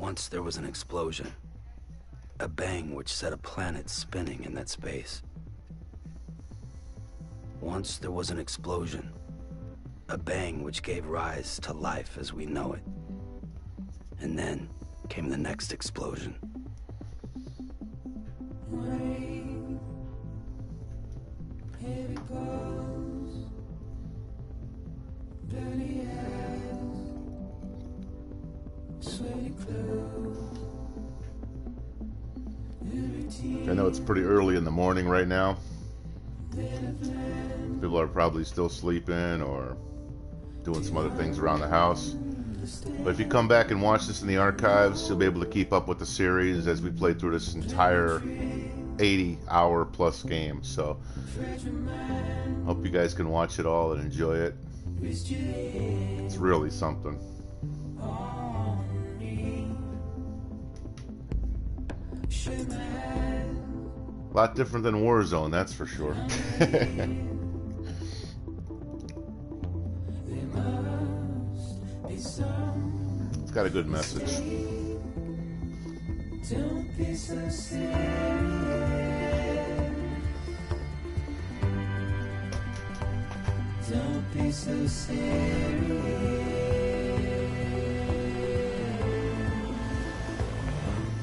Once there was an explosion. A bang which set a planet spinning in that space. Once there was an explosion. A bang which gave rise to life as we know it. And then came the next explosion. Here it goes. Dirty eyes. Sweaty clothes. I know it's pretty early in the morning right now. People are probably still sleeping or doing some other things around the house. But if you come back and watch this in the archives, you'll be able to keep up with the series as we play through this entire 80-hour plus game. So hope you guys can watch it all and enjoy it. It's really something. A lot different than Warzone, that's for sure. It's got a good message. Don't be so serious. Don't be so serious.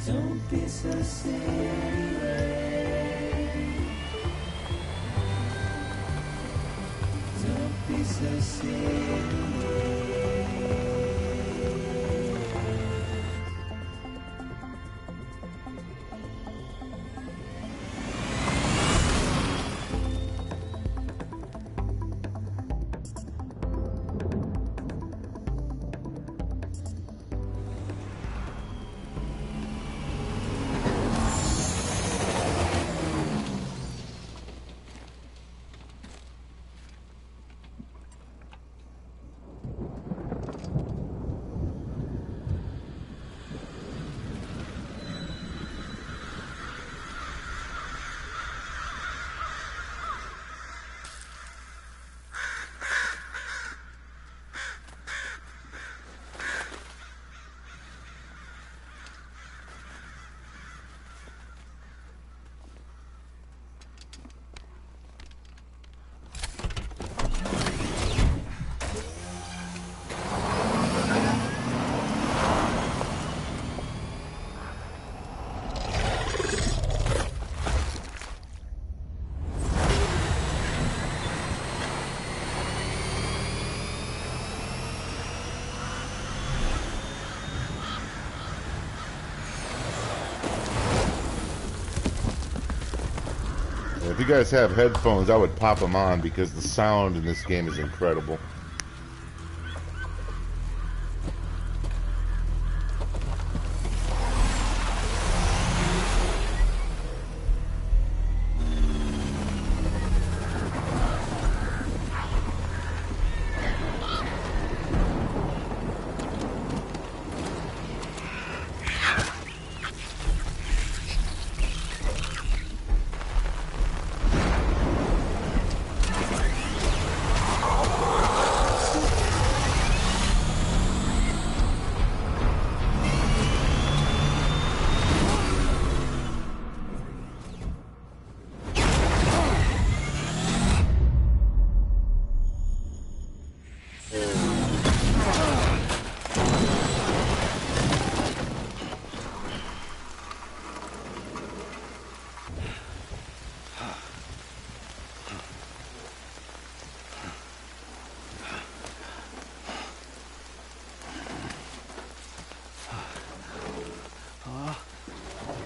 Don't be so serious. Don't be so serious. If you guys have headphones, I would pop them on because the sound in this game is incredible.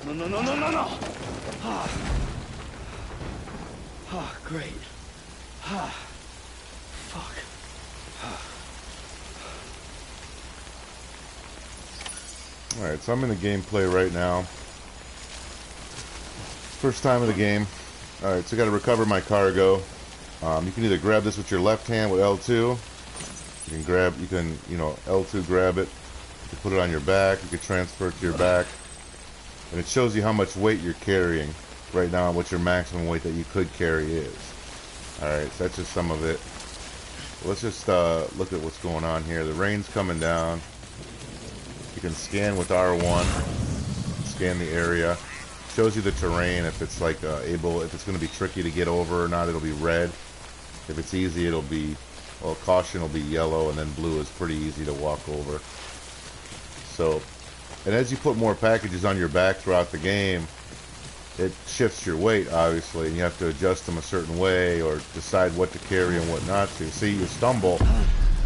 No. Oh, great. Fuck. Alright, so I'm in the gameplay right now. First time of the game. Alright, so I gotta recover my cargo. You can either grab this with your left hand with L2. You can, L2 grab it. You can put it on your back. You can transfer it to your back. And it shows you how much weight you're carrying right now and what your maximum weight that you could carry is. Alright, so that's just some of it. Let's just look at what's going on here. The rain's coming down. You can scan with R1, scan the area. Shows you the terrain, if it's like if it's going to be tricky to get over or not, it'll be red. If it's easy, it'll be, well, caution will be yellow, and then blue is pretty easy to walk over. So, and as you put more packages on your back throughout the game, it shifts your weight, obviously, and you have to adjust them a certain way or decide what to carry and what not to. See, you stumble,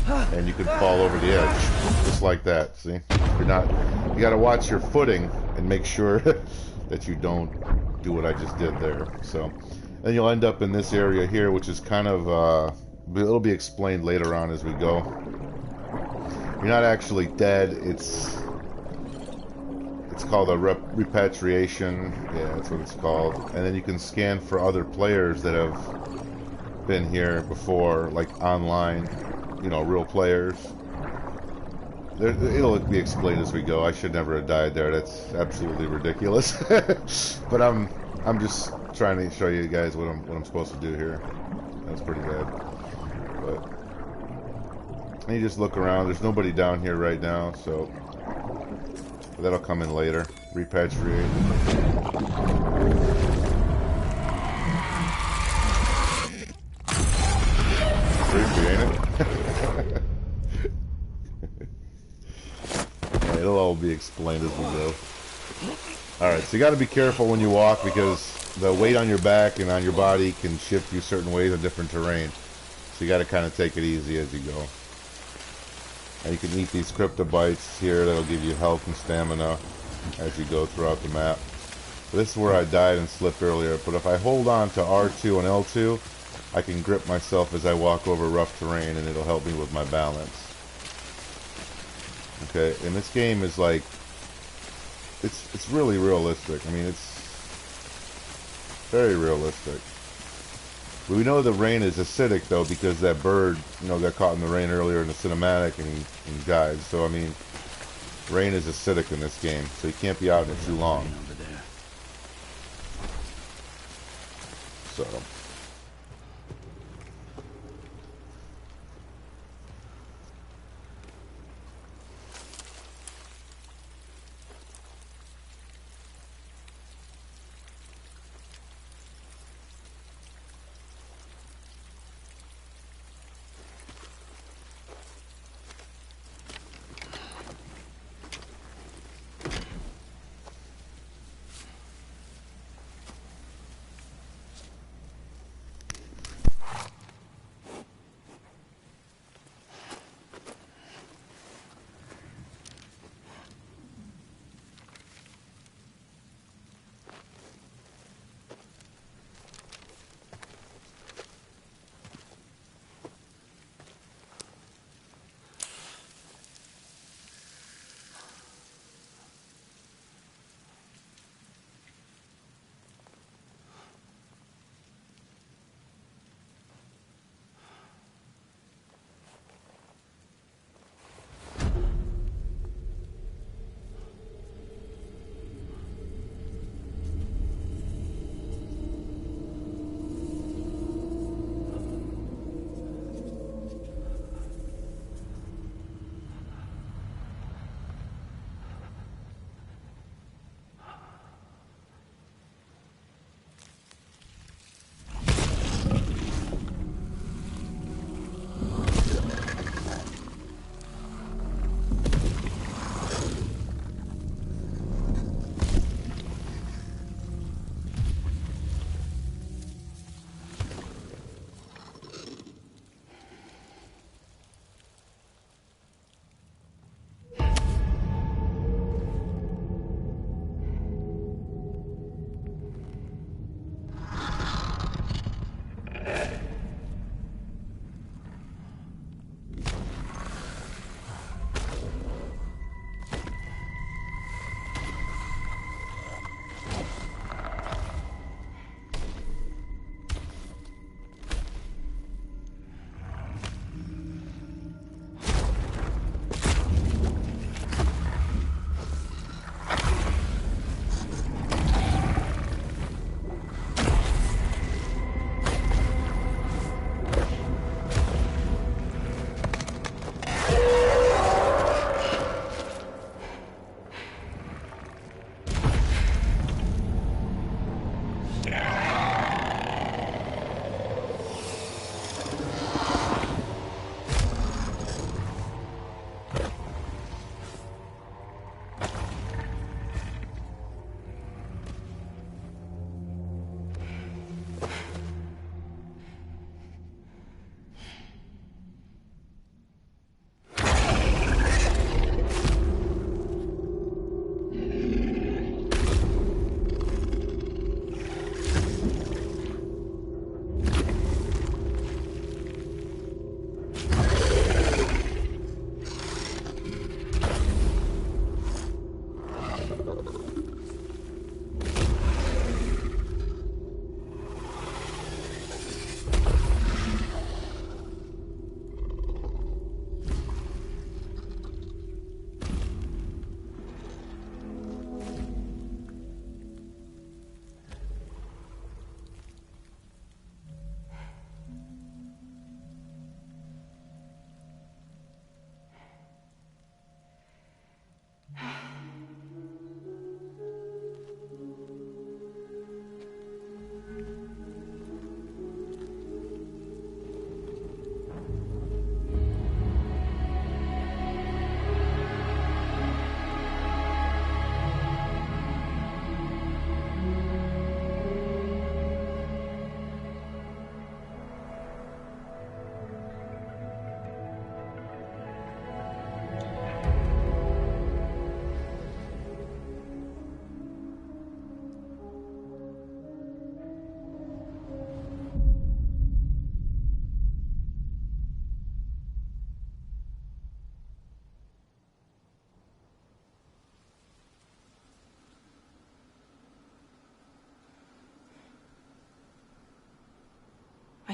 and you could fall over the edge, just like that, see? You got to watch your footing and make sure that you don't do what I just did there. So then you'll end up in this area here, which is kind of it'll be explained later on as we go. You're not actually dead. It's called a repatriation. Yeah, that's what it's called. And then you can scan for other players that have been here before, like online, you know, real players. It'll be explained as we go. I should never have died there. That's absolutely ridiculous. But I'm just trying to show you guys what I'm supposed to do here. That's pretty bad. But and you just look around. There's nobody down here right now, so that'll come in later. Repatriate. Creepy, ain't it? It'll all be explained as we go. Alright, so you got to be careful when you walk, because the weight on your back and on your body can shift you certain ways on different terrain. So you got to kind of take it easy as you go. And you can eat these cryptobites here that'll give you health and stamina as you go throughout the map. So this is where I died and slipped earlier, but if I hold on to R2 and L2, I can grip myself as I walk over rough terrain, and it'll help me with my balance. Okay, and this game is like, it's really realistic. I mean, it's very realistic. But we know the rain is acidic, though, because that bird, you know, got caught in the rain earlier in the cinematic, and he died. So, I mean, rain is acidic in this game, so you can't be out in it too long. So...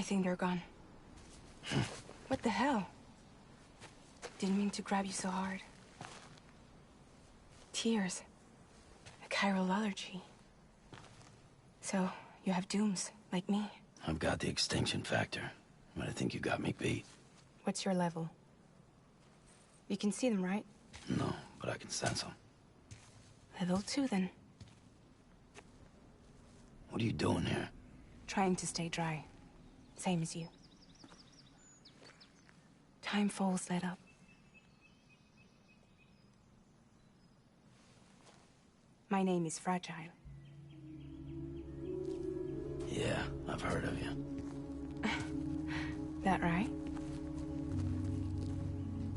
I think they're gone. What the hell? Didn't mean to grab you so hard. Tears. A chiral allergy. So, you have dooms, like me. I've got the extinction factor, but I think you got me beat. What's your level? You can see them, right? No, but I can sense them. Level 2, then. What are you doing here? Trying to stay dry. Same as you. Timefall's let up. My name is Fragile. Yeah, I've heard of you. That right?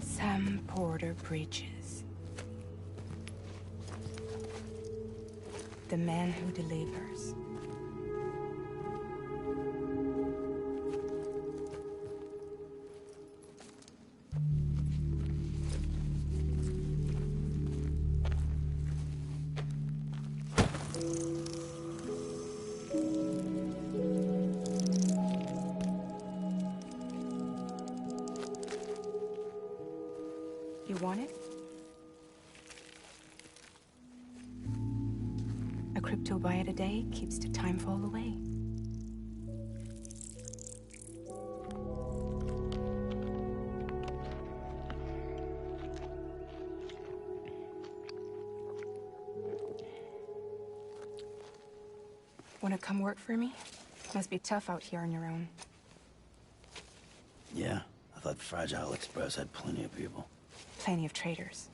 Sam Porter Bridges. The man who delivers. You want it? A crypto byte a day keeps the timefall away. Wanna come work for me? Must be tough out here on your own. Yeah, I thought Fragile Express had plenty of people. Plenty of traitors.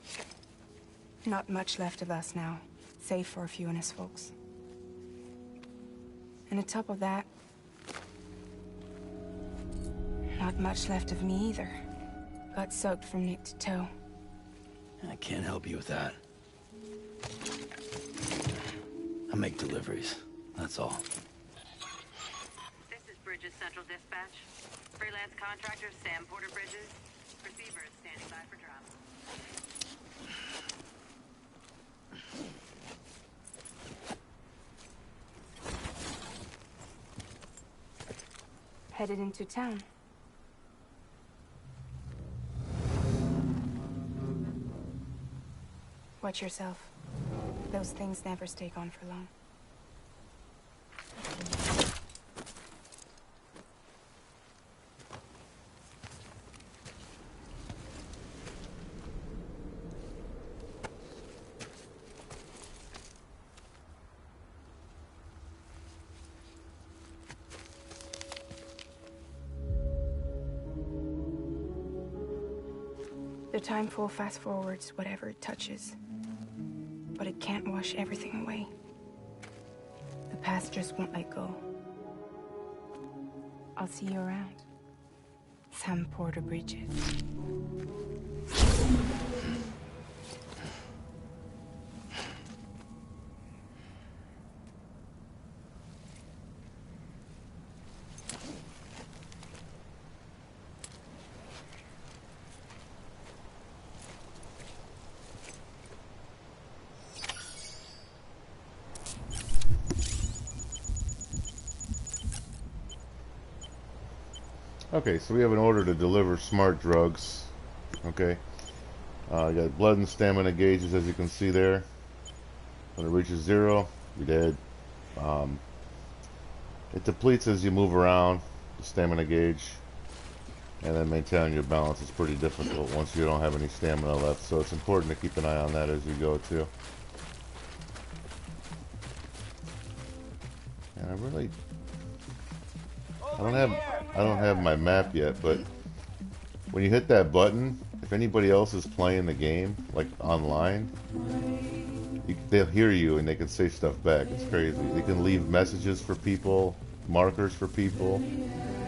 Not much left of us now, save for a few honest folks. And on top of that, not much left of me either. Got soaked from neck to toe. I can't help you with that. I make deliveries, that's all. This is Bridges Central Dispatch. Freelance contractor Sam Porter Bridges. Receiver is standing by for drop. Headed into town. Watch yourself. Those things never stay gone for long. The timefall fast forwards whatever it touches. But it can't wash everything away. The past just won't let go. I'll see you around. Sam Porter Bridges. Okay, so we have an order to deliver smart drugs. Okay, you got blood and stamina gauges, as you can see there. When it reaches 0, you're dead. It depletes as you move around, the stamina gauge, and then maintaining your balance is pretty difficult once you don't have any stamina left. So it's important to keep an eye on that as you go too. And I don't have my map yet, but when you hit that button, if anybody else is playing the game, like online, they'll hear you and they can say stuff back. It's crazy. They can leave messages for people, markers for people,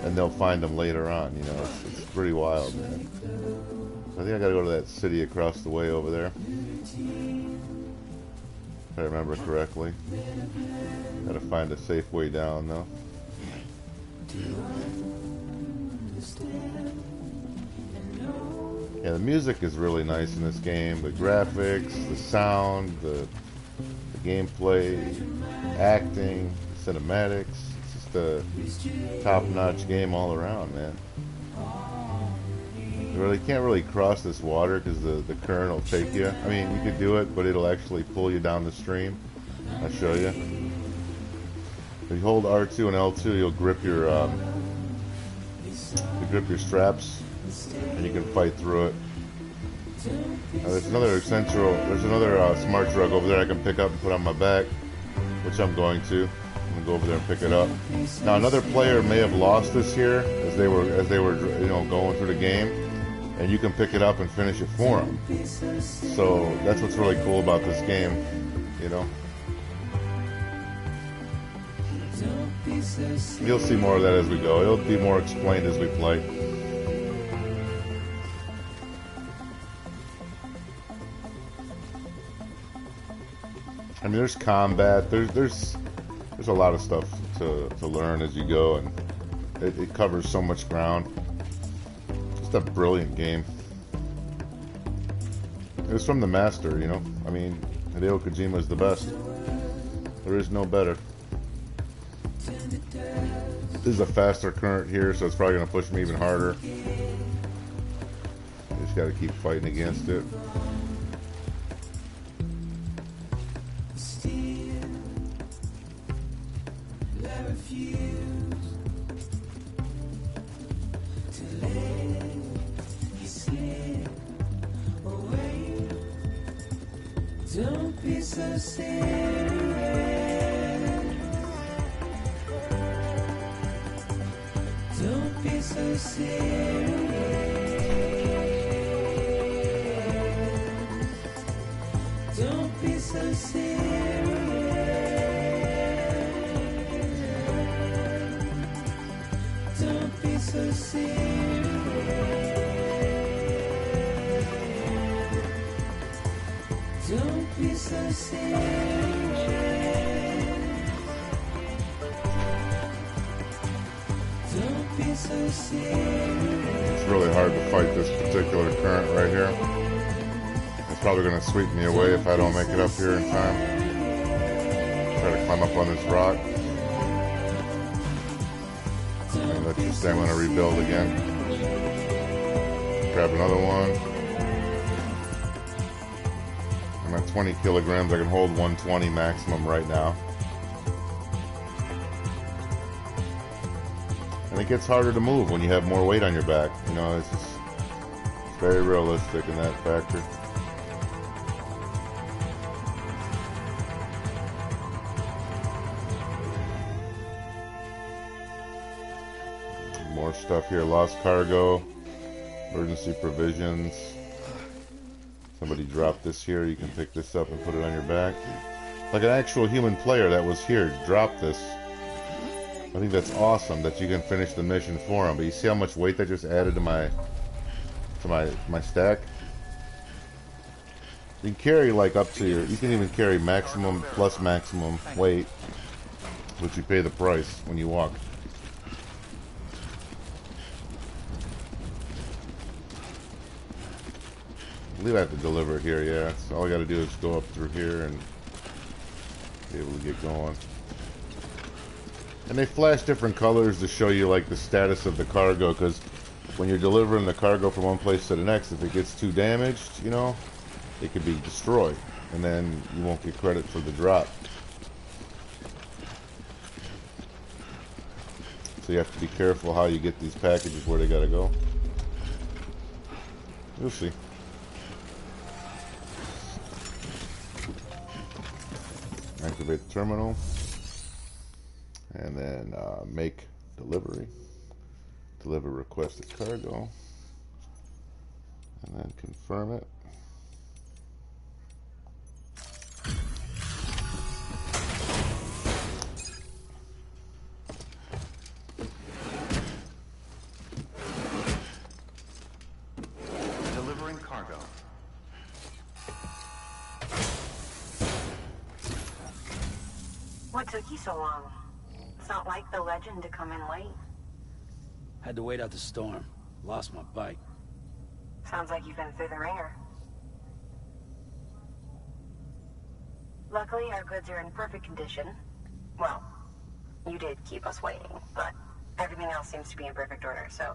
and they'll find them later on. You know, it's pretty wild, man. I think I gotta go to that city across the way over there, if I remember correctly. Gotta find a safe way down, though. Yeah, the music is really nice in this game. The graphics, the sound, the gameplay, acting, the cinematics. It's just just a top-notch game all around, man. You really can't really cross this water because the current will take you. I mean, you could do it, but it'll actually pull you down the stream. I'll show you. If you hold R2 and L2, you'll grip your straps, and you can fight through it. There's another smart drug over there I can pick up and put on my back, which I'm going to. I'm gonna go over there and pick it up. Now, another player may have lost this here as they were going through the game, and you can pick it up and finish it for them. So that's what's really cool about this game, you know. You'll see more of that as we go. It'll be more explained as we play. I mean, there's combat. There's a lot of stuff to learn as you go, and it covers so much ground. Just a brilliant game. It was from the master, you know. I mean, Hideo Kojima is the best. There is no better. This is a faster current here, so it's probably going to push me even harder. You just got to keep fighting against it. Don't be so serious. Don't be so serious. Don't be so serious. Don't be so serious. Don't be so serious. Don't be so serious. It's really hard to fight this particular current right here. It's probably going to sweep me away if I don't make it up here in time. Try to climb up on this rock. And let you stay. I'm going to rebuild again. Grab another one. I'm at 20 kilograms. I can hold 120 maximum right now. And it gets harder to move when you have more weight on your back. You know, it's very realistic in that factor. More stuff here. Lost cargo. Emergency provisions. Somebody dropped this here. You can pick this up and put it on your back. Like an actual human player that was here dropped this. I think that's awesome that you can finish the mission for him. But you see how much weight that just added to my stack? You can carry like up to you can even carry maximum plus maximum weight, which you pay the price when you walk. I believe I have to deliver it here, yeah. So all I gotta do is go up through here and be able to get going. And they flash different colors to show you like the status of the cargo, because when you're delivering the cargo from one place to the next, if it gets too damaged, you know, it could be destroyed, and then you won't get credit for the drop. So you have to be careful how you get these packages where they gotta go. You'll see. Activate the terminal. And then make delivery. Deliver requested cargo. And then confirm it. Delivering cargo. What took you so long? It's not like the legend to come in late. Had to wait out the storm. Lost my bike. Sounds like you've been through the ringer. Luckily, our goods are in perfect condition. Well, You did keep us waiting, but everything else seems to be in perfect order, so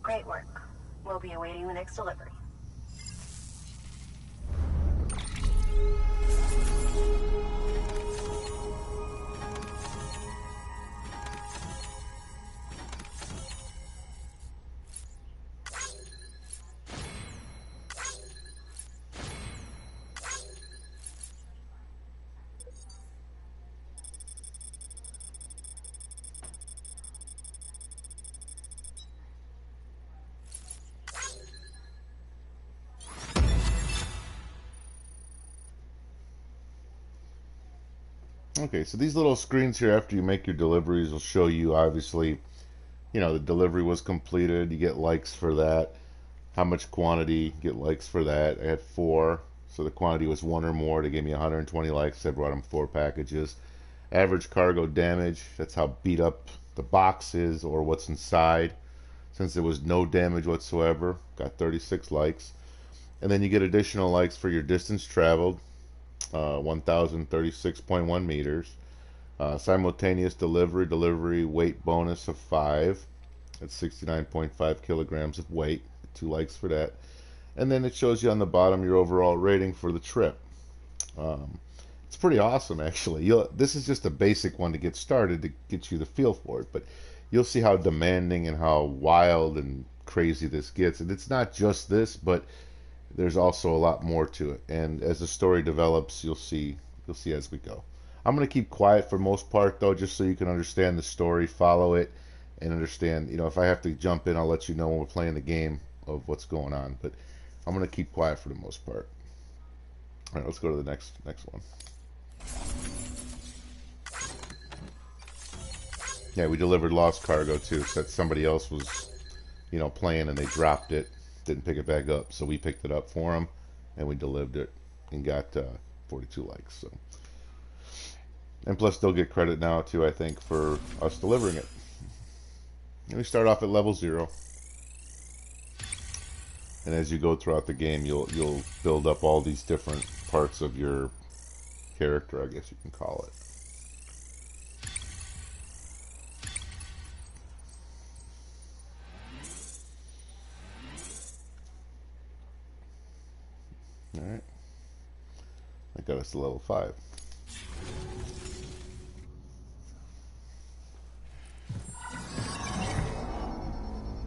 great work. We'll be awaiting the next delivery. Okay, so these little screens here after you make your deliveries will show you, obviously, you know, the delivery was completed. You get likes for that. How much quantity, get likes for that. I had 4, so the quantity was 1 or more. They gave me 120 likes. I brought them 4 packages. Average cargo damage, that's how beat up the box is or what's inside. Since there was no damage whatsoever, got 36 likes. And then you get additional likes for your distance traveled, 1,036.1 meters. Simultaneous delivery weight bonus of 5. That's 69.5 kilograms of weight. 2 likes for that. And then it shows you on the bottom your overall rating for the trip. It's pretty awesome, actually. This is just a basic one to get started to get you the feel for it, but you'll see how demanding and how wild and crazy this gets. And it's not just this, but there's also a lot more to it. And as the story develops, you'll see as we go. I'm going to keep quiet for most part, though, just so you can understand the story, follow it, and understand. You know, if I have to jump in, I'll let you know when we're playing the game of what's going on. But I'm going to keep quiet for the most part. All right, let's go to the next one. Yeah, we delivered lost cargo too. So that somebody else was, you know, playing and they dropped it, didn't pick it back up, so we picked it up for them, and we delivered it and got 42 likes. So, and plus they'll get credit now too, I think, for us delivering it. And we start off at level 0, and as you go throughout the game, you'll build up all these different parts of your character, I guess you can call it. Alright. That got us to level 5.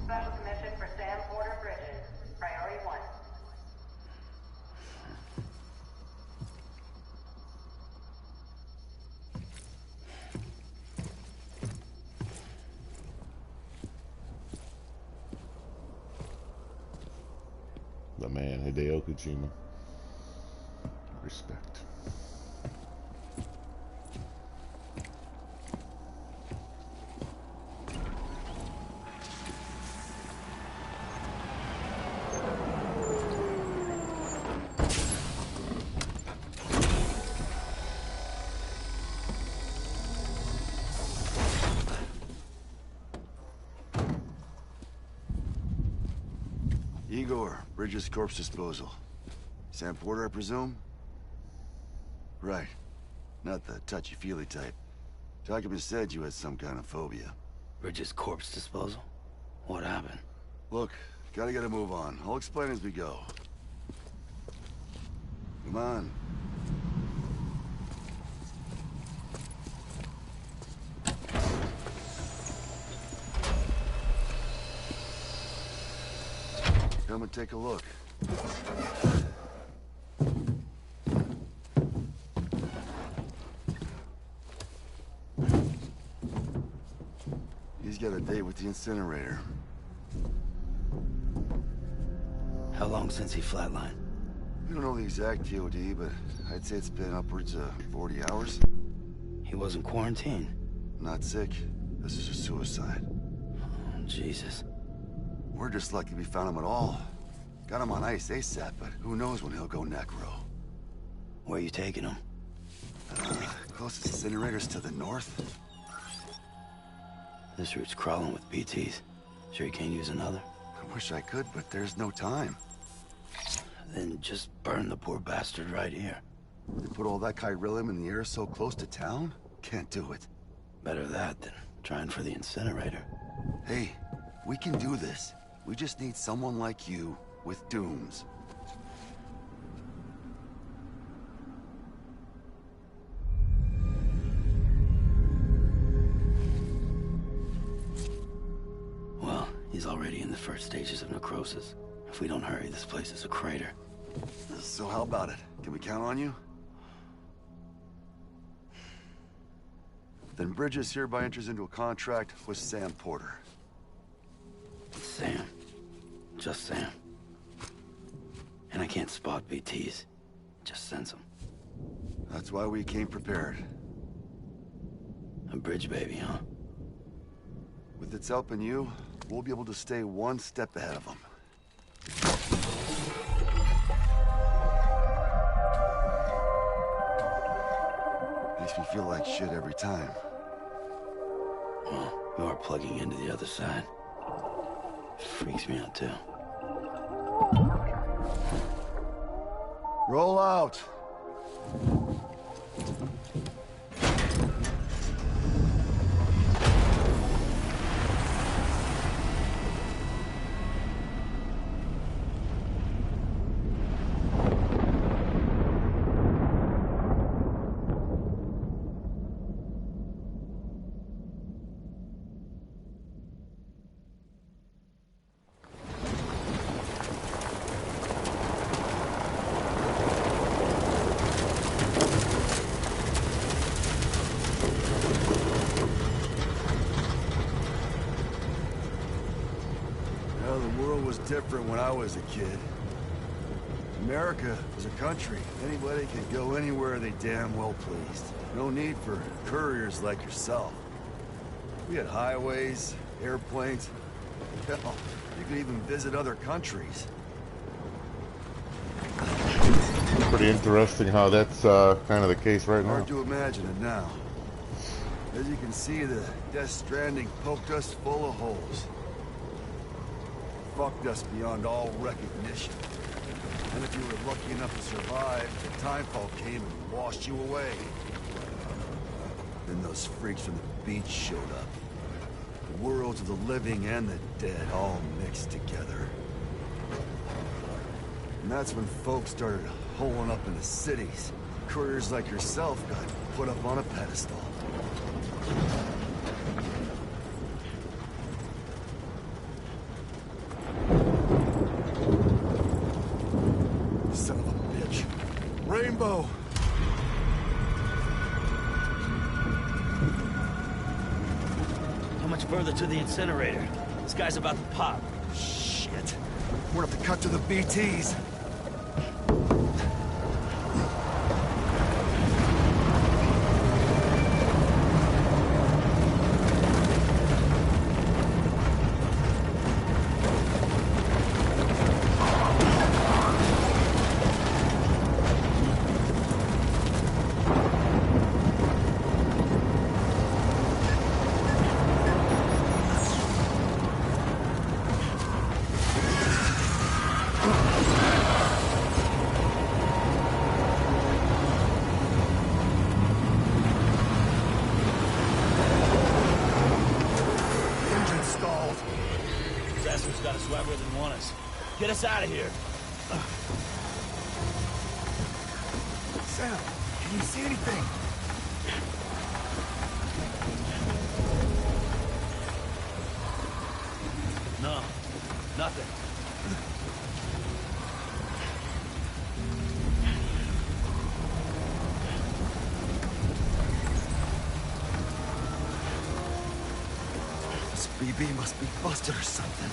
Special commission for Sam Porter Bridges. Priority 1. The man, Hideo Kojima. Respect. Igor, Bridges Corpse Disposal. Sam Porter, I presume? Right. Not the touchy-feely type. Document said you had some kind of phobia. Bridges corpse disposal? What happened? Look, gotta get a move on. I'll explain as we go. Come on. Come and take a look. He's got a date with the incinerator. How long since he flatlined? We don't know the exact TOD, but I'd say it's been upwards of 40 hours. He wasn't quarantined. Not sick. This is a suicide. Oh, Jesus. We're just lucky we found him at all. Got him on ice ASAP, but who knows when he'll go necro. Where you taking him? Closest incinerators to the north. This route's crawling with BTs. Sure you can't use another? I wish I could, but there's no time. Then just burn the poor bastard right here. They put all that chiralium in the air so close to town? Can't do it. Better that than trying for the incinerator. Hey, we can do this. We just need someone like you with dooms. Well, he's already in the first stages of necrosis. If we don't hurry, this place is a crater. So how about it? Can we count on you? Then Bridges hereby enters into a contract with Sam Porter. Sam. Just Sam. And I can't spot BTs. Just sense them. That's why we came prepared. A bridge baby, huh? With its help and you, we'll be able to stay one step ahead of them. Makes me feel like shit every time. Well, you are plugging into the other side. Freaks me out, too. Roll out! Different when I was a kid. America was a country. Anybody could go anywhere they damn well pleased. No need for couriers like yourself. We had highways, airplanes. Hell, you could even visit other countries. Pretty interesting how that's kind of the case right now. Hard to imagine it now. As you can see, the Death Stranding poked us full of holes. Fucked us beyond all recognition. And if you were lucky enough to survive, the timefall came and washed you away. Then those freaks from the beach showed up. The worlds of the living and the dead all mixed together. And that's when folks started holing up into cities. Couriers like yourself got put up on a pedestal. Son of a bitch. Rainbow! How much further to the incinerator? This guy's about to pop. Shit. We're gonna have to cut to the BTs. Get us out of here. Sam, can you see anything? No, nothing. This BB must be busted or something.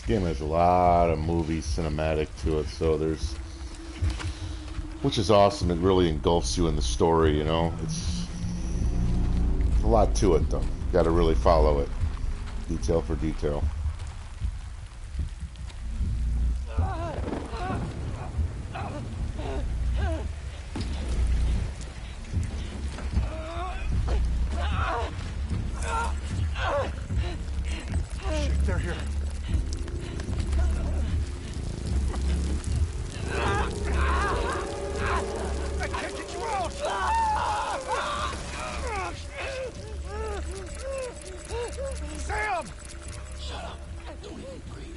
game has a lot of movie cinematic to it, so there's, which is awesome. It really engulfs you in the story, you know. It's a lot to it, though. Got to really follow it, detail for detail. They're here. I can't get you out! Sam! Shut up. Don't even breathe.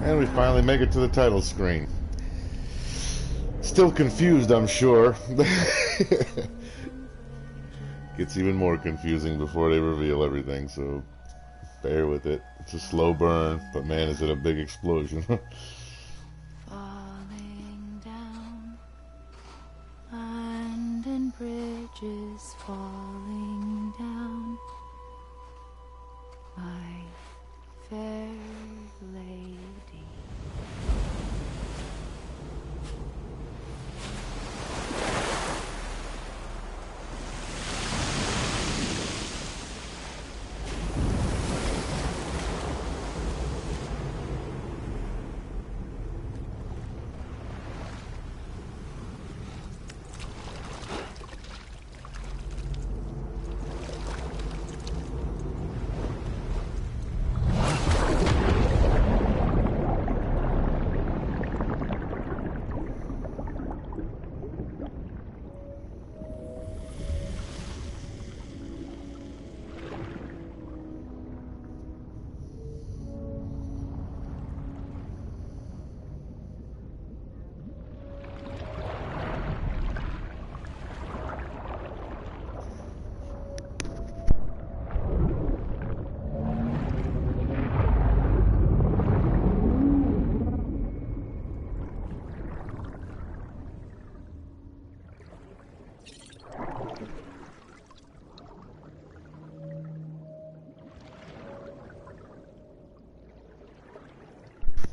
And we finally make it to the title screen. Still confused, I'm sure. Gets even more confusing before they reveal everything, so bear with it. It's a slow burn, but man, is it a big explosion. Falling down, London Bridge is falling down, my fair lady.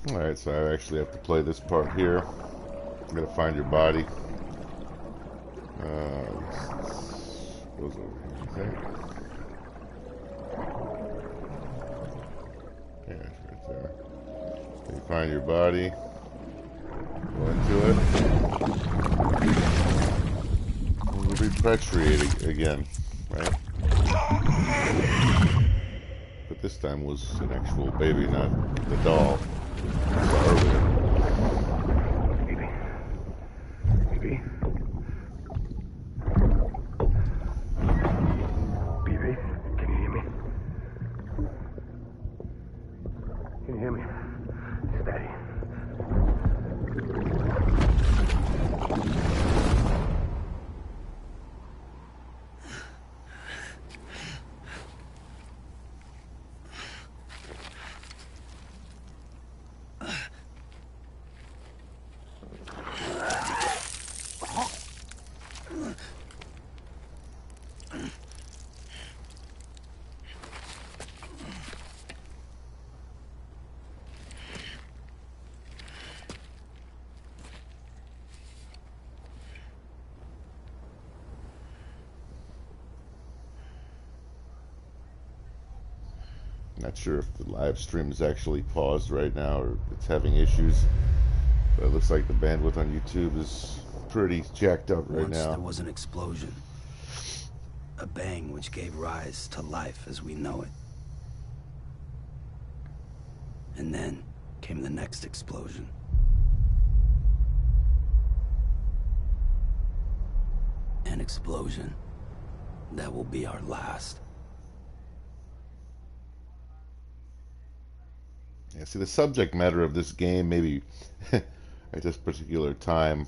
Alright, so I actually have to play this part here. I'm gonna find your body. Goes over here. Okay. Yeah, it's right there. So you find your body. Go into it. And you repatriate again, right? But this time was an actual baby, not the doll. Earlier. Baby. Baby, can you hear me? Can you hear me? It's Daddy. Not sure if the live stream is actually paused right now or it's having issues, but it looks like the bandwidth on YouTube is pretty jacked up right Once now. there was an explosion. A bang which gave rise to life as we know it. And then came the next explosion. An explosion that will be our last. Yeah, see, the subject matter of this game, maybe at this particular time,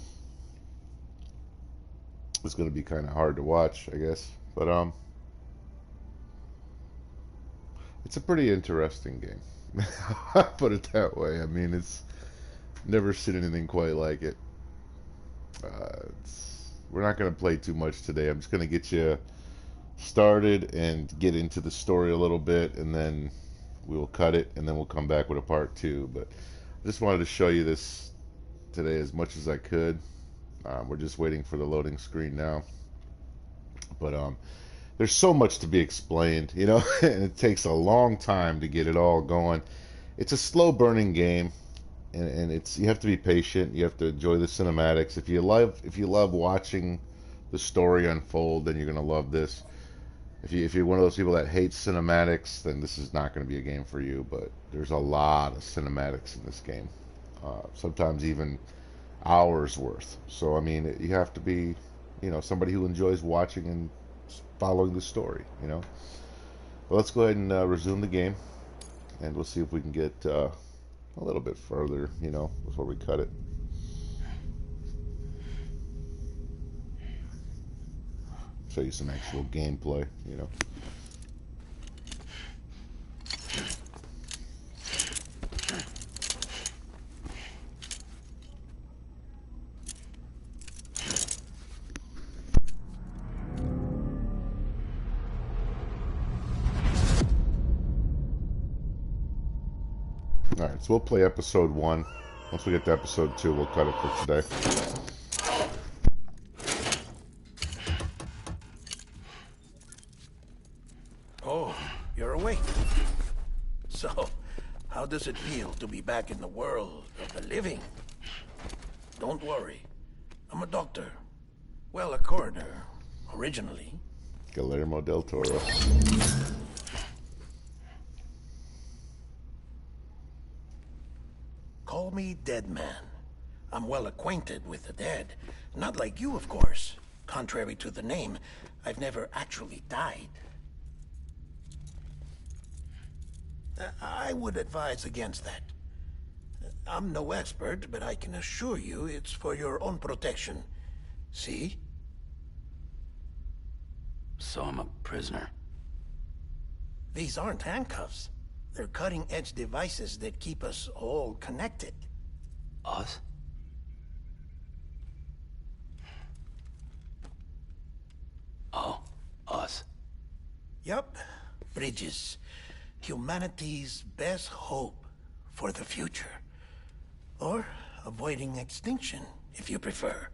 is going to be kind of hard to watch, I guess. But it's a pretty interesting game. I'll put it that way. I mean, it's never seen anything quite like it. We're not going to play too much today. I'm just going to get you started and get into the story a little bit, and then we will cut it, and then we'll come back with a part 2. But I just wanted to show you this today as much as I could. We're just waiting for the loading screen now. But there's so much to be explained, you know, and it takes a long time to get it all going. It's a slow burning game, and it's, you have to be patient. You have to enjoy the cinematics. If you love watching the story unfold, then you're gonna love this. If you're one of those people that hates cinematics, then this is not going to be a game for you. But there's a lot of cinematics in this game, sometimes even hours worth. So I mean, you have to be, you know, somebody who enjoys watching and following the story, you know. Well, let's go ahead and resume the game, and we'll see if we can get a little bit further, you know, before we cut it. Show you some actual gameplay, you know. Alright, so we'll play episode 1. Once we get to episode 2, we'll cut it for today. Oh, you're awake. So, how does it feel to be back in the world of the living? Don't worry. I'm a doctor. Well, a coroner, originally. Guillermo del Toro. Call me Dead Man. I'm well acquainted with the dead. Not like you, of course. Contrary to the name, I've never actually died. I would advise against that. I'm no expert, but I can assure you it's for your own protection. See? So I'm a prisoner. These aren't handcuffs. They're cutting-edge devices that keep us all connected. Us? Oh, us. Yup. Bridges. Humanity's best hope for the future. Or avoiding extinction, if you prefer.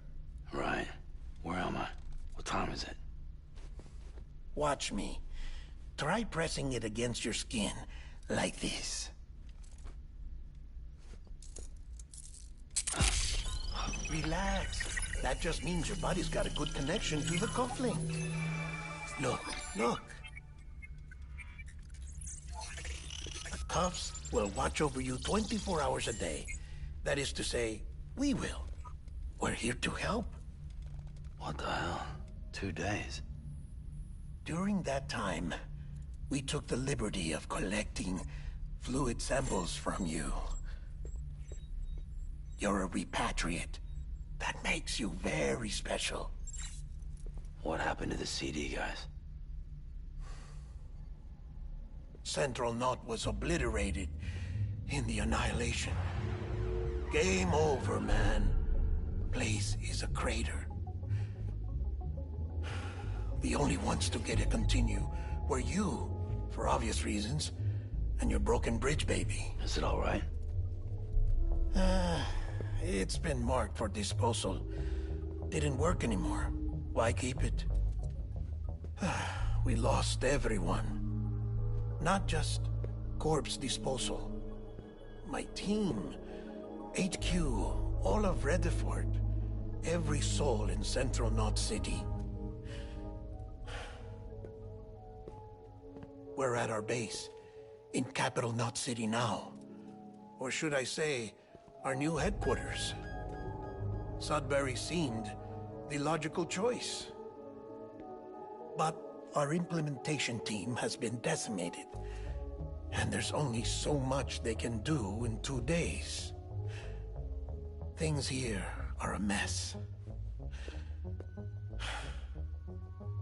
Right. Where am I? What time is it? Watch me. Try pressing it against your skin, like this. Relax. That just means your body's got a good connection to the cufflink. Look, look. The cuffs will watch over you 24 hours a day. That is to say, we will. We're here to help. What the hell? 2 days? During that time, we took the liberty of collecting fluid samples from you. You're a repatriate. That makes you very special. What happened to the CD guys? Central Knot was obliterated in the Annihilation. Game over, man. Place is a crater. The only ones to get to continue were you, for obvious reasons, and your broken bridge baby. Is it all right? It's been marked for disposal. Didn't work anymore. Why keep it? We lost everyone. Not just corpse disposal. My team, HQ, all of Redford, every soul in Central Knot City. We're at our base, in Capital Knot City now. Or should I say, our new headquarters. Sudbury seemed the logical choice. But our implementation team has been decimated, and there's only so much they can do in 2 days. Things here are a mess.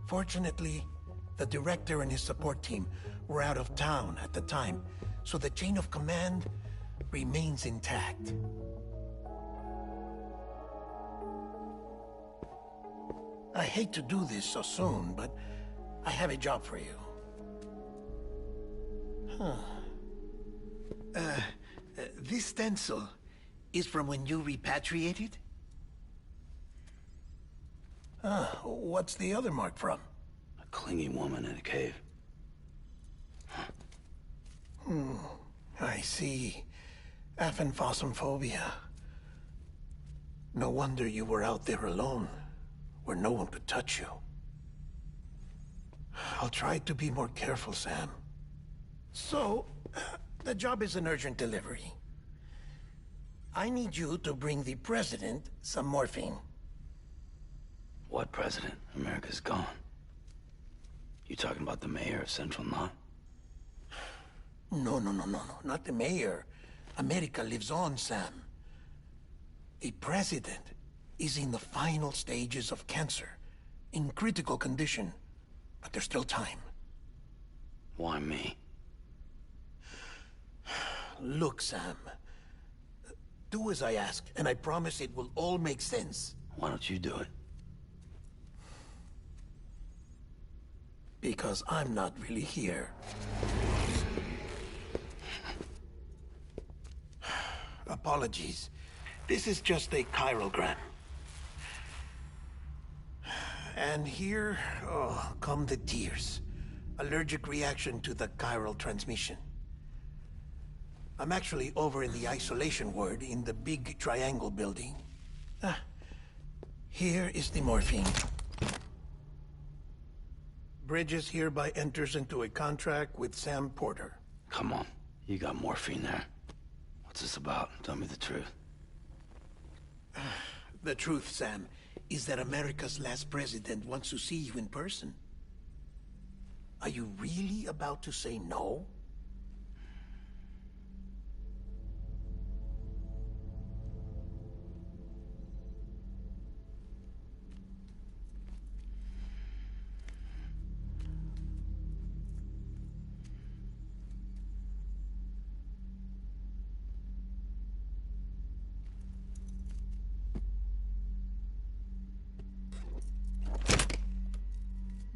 Fortunately, the director and his support team were out of town at the time, so the chain of command remains intact. I hate to do this so soon, but I have a job for you. This stencil is from when you repatriated? What's the other mark from? A clingy woman in a cave. I see. Aphenphosmphobia. No wonder you were out there alone, where no one could touch you. I'll try to be more careful, Sam. So, the job is an urgent delivery. I need you to bring the president some morphine. What president? America's gone. You talking about the mayor of Central Knot? No, not the mayor. America lives on, Sam. The president is in the final stages of cancer, in critical condition, but there's still time. Why me? Look, Sam. Do as I ask, and I promise it will all make sense. Why don't you do it? Because I'm not really here. Apologies. This is just a chirogram. And here, oh, come the tears. Allergic reaction to the chiral transmission. I'm actually over in the isolation ward in the big triangle building. Here is the morphine. Bridges hereby enters into a contract with Sam Porter. Come on, you got morphine there. What's this about? Tell me the truth. The truth, Sam, is that America's last president wants to see you in person. Are you really about to say no?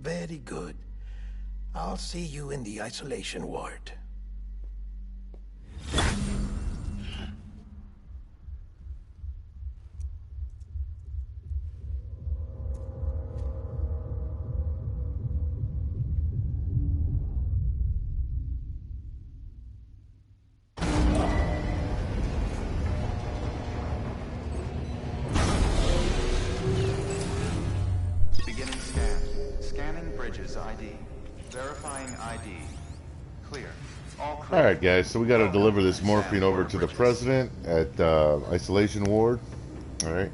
Very good. I'll see you in the isolation ward. Alright guys, so we got to deliver this morphine over to the president at isolation ward. Alright,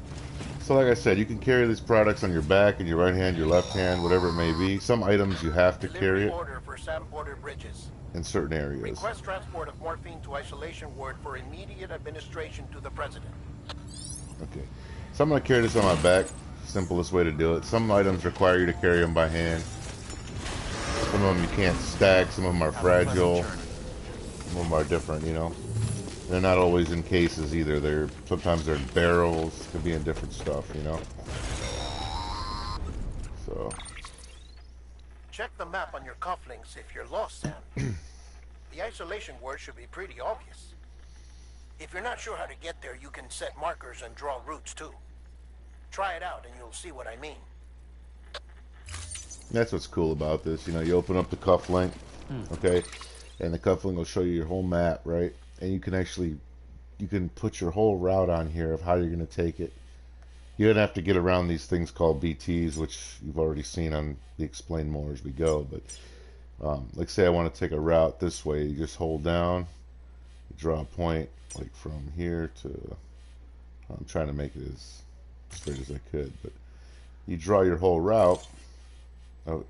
so like I said, you can carry these products on your back, in your right hand, your left hand, whatever it may be. Some items you have to carry it Order for Sam Porter Bridges. in certain areas. Request transport of morphine to isolation ward for immediate administration to the president. Okay, so I'm going to carry this on my back. Simplest way to do it. Some items require you to carry them by hand. Some of them you can't stack, some of them are fragile. Some of them are different, you know. They're not always in cases either. Sometimes they're in barrels, could be in different stuff, you know. So Check the map on your cufflinks if you're lost, Sam. The isolation word should be pretty obvious. If you're not sure how to get there, you can set markers and draw routes too. Try it out and you'll see what I mean. that's what's cool about this. You know, you open up the cufflink, okay, and the cufflink will show you your whole map, right? And you can put your whole route on here of how you're going to take it. You don't have to get around these things called BTs, which you've already seen on the Explain More as we go. But like say I want to take a route this way, you just hold down, you draw a point like from here to, I'm trying to make it as straight as I could, but you draw your whole route.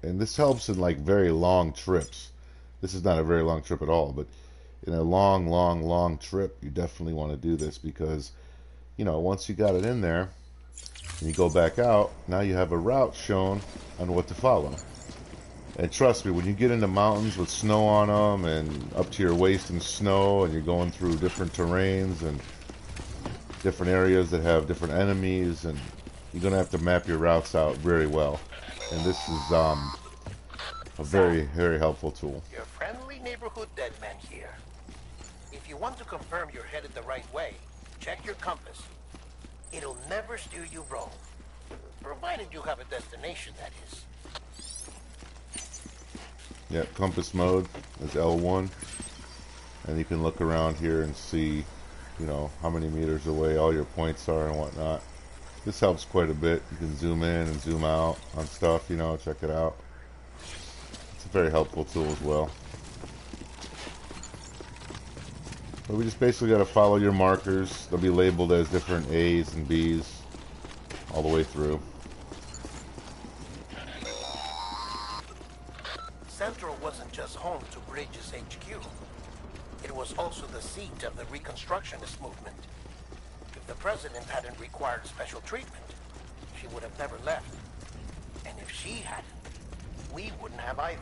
And this helps in like very long trips. This is not a very long trip at all, but in a long trip, you definitely want to do this because, you know, once you got it in there and you go back out, now you have a route shown on what to follow. And trust me, when you get into mountains with snow on them and up to your waist in snow and you're going through different terrains and different areas that have different enemies, and you're going to have to map your routes out very well. And this is a very, very helpful tool. Your friendly neighborhood dead man here. If you want to confirm you're headed the right way, check your compass. It'll never steer you wrong. Provided you have a destination, that is. Yeah, compass mode is L1. And you can look around here and see, you know, how many meters away all your points are and whatnot. This helps quite a bit. You can zoom in and zoom out on stuff, you know, check it out. It's a very helpful tool as well. But we just basically got to follow your markers. They'll be labeled as different A's and B's all the way through. Central wasn't just home to Bridges HQ. It was also the seat of the Reconstructionist movement. If the president hadn't required special treatment, she would have never left. And if she hadn't, we wouldn't have either.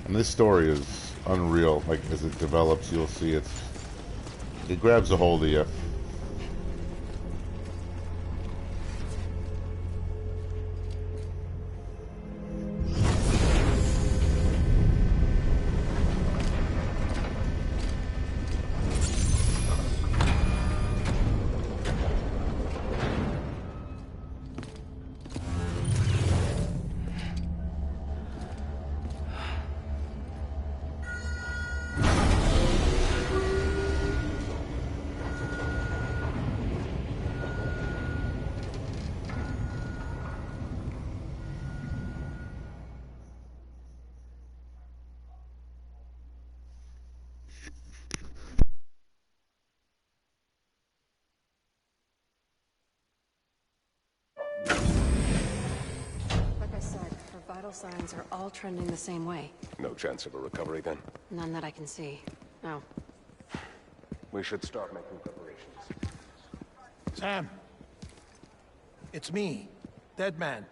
And this story is unreal. Like, as it develops, you'll see it grabs a hold of you. Vital signs are all trending the same way. No chance of a recovery then? None that I can see. No. We should start making preparations. Sam! It's me, Dead Man.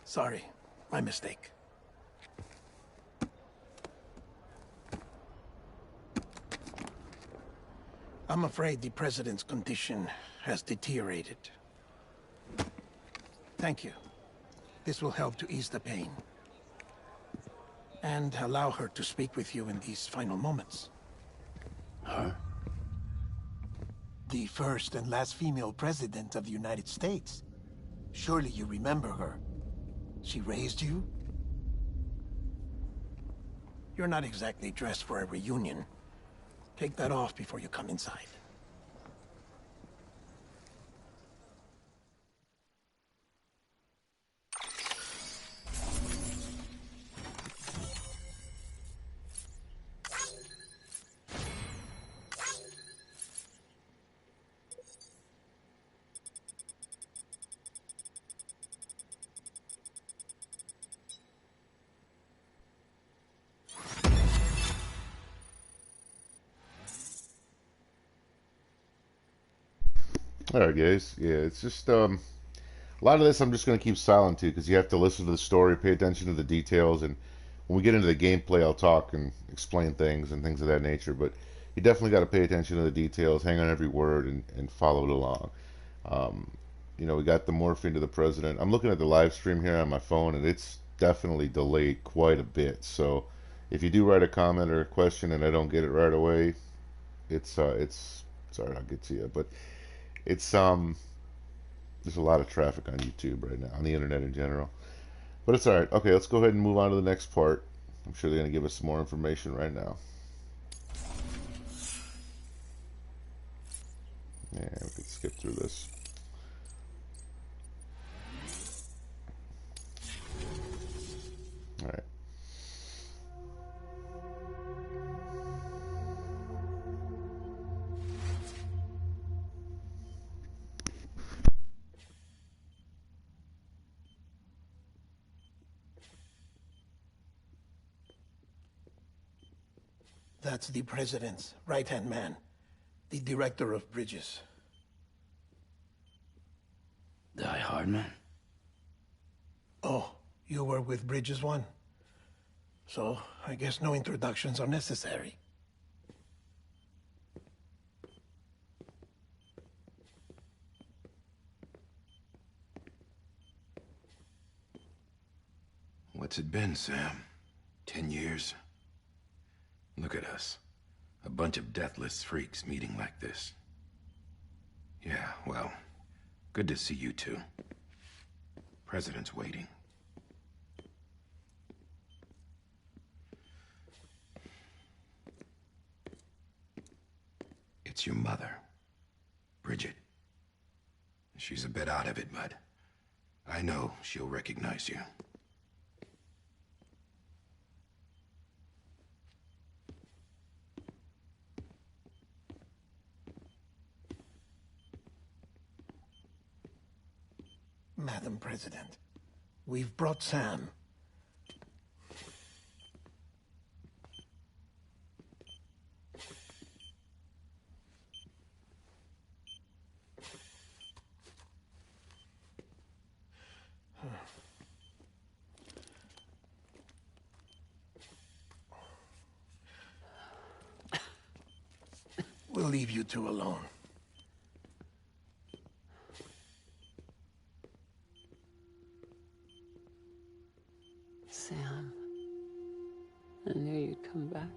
Sorry, my mistake. I'm afraid the president's condition has deteriorated. Thank you. This will help to ease the pain. And allow her to speak with you in these final moments. Her? The first and last female president of the United States. Surely you remember her. She raised you? You're not exactly dressed for a reunion. Take that off before you come inside. Alright guys, yeah, it's just a lot of this I'm just going to keep silent to because you have to listen to the story, pay attention to the details, and when we get into the gameplay I'll talk and explain things and things of that nature, but you definitely got to pay attention to the details, hang on every word, and follow it along. You know, we got the morphine to the president. I'm looking at the live stream here on my phone and it's definitely delayed quite a bit, so if you do write a comment or a question and I don't get it right away, it's sorry, I'll get to you, but it's there's a lot of traffic on YouTube right now, on the internet in general. But it's alright. Okay, let's go ahead and move on to the next part. I'm sure they're going to give us some more information right now. Yeah, we can skip through this. Alright. That's the president's right-hand man, the director of bridges. Die Hardman? Oh, you were with Bridges 1? So, I guess no introductions are necessary. What's it been, Sam? 10 years? Look at us. A bunch of deathless freaks meeting like this. Yeah, well, good to see you two. President's waiting. It's your mother, Bridget. She's a bit out of it, but I know she'll recognize you. Madam President, we've brought Sam. We'll leave you two alone. Sam, I knew you'd come back.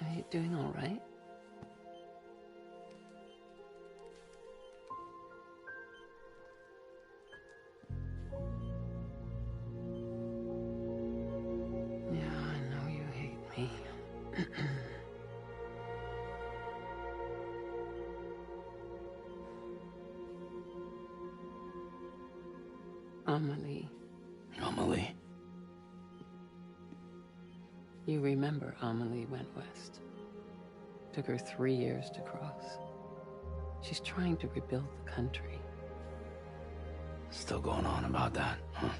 Are you doing all right? Amelie. Amelie? You remember Amelie went west. Took her 3 years to cross. She's trying to rebuild the country. Still going on about that, huh?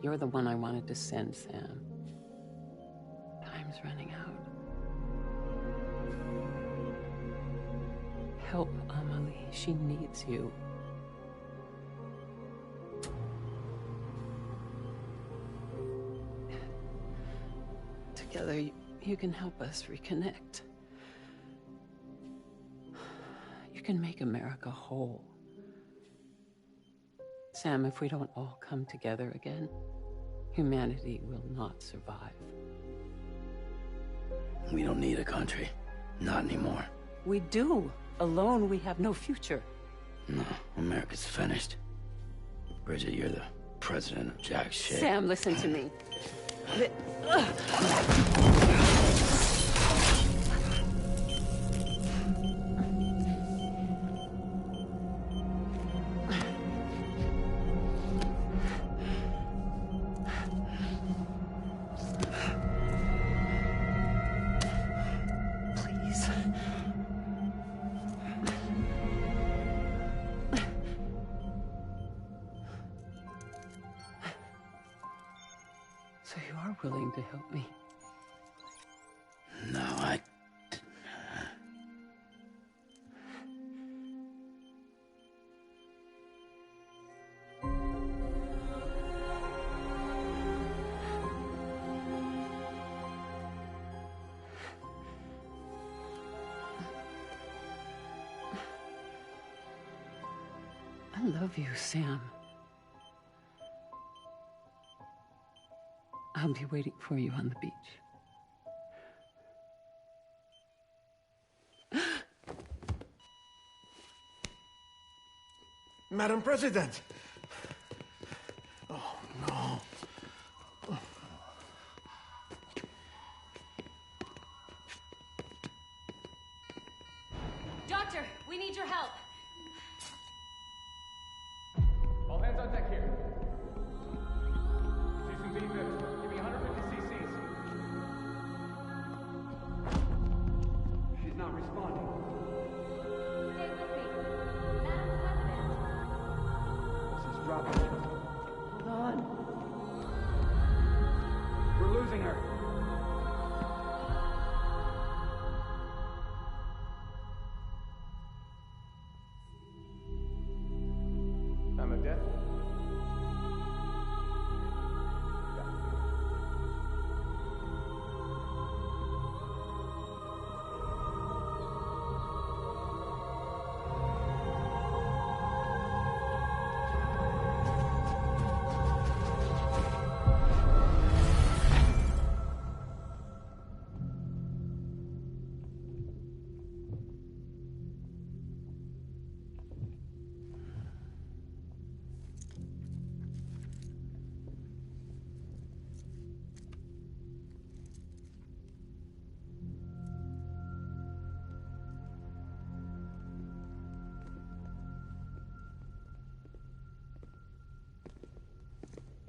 You're the one I wanted to send, Sam. Time's running out. Help Amelie. She needs you. Together, you can help us reconnect. You can make America whole. Sam, if we don't all come together again, humanity will not survive. We don't need a country. Not anymore. We do. Alone, we have no future. No, America's finished. Bridget, you're the president of jack shit. Sam, listen to me. So you are willing to help me? No, I... I love you, Sam. I'll be waiting for you on the beach. Madam President! Oh, no. Doctor, we need your help. All hands on deck here. See some defibs. Give me 150 cc's. She's not responding. Stay with me. Madam President. This is dropping. Hold on. We're losing her. Time of death?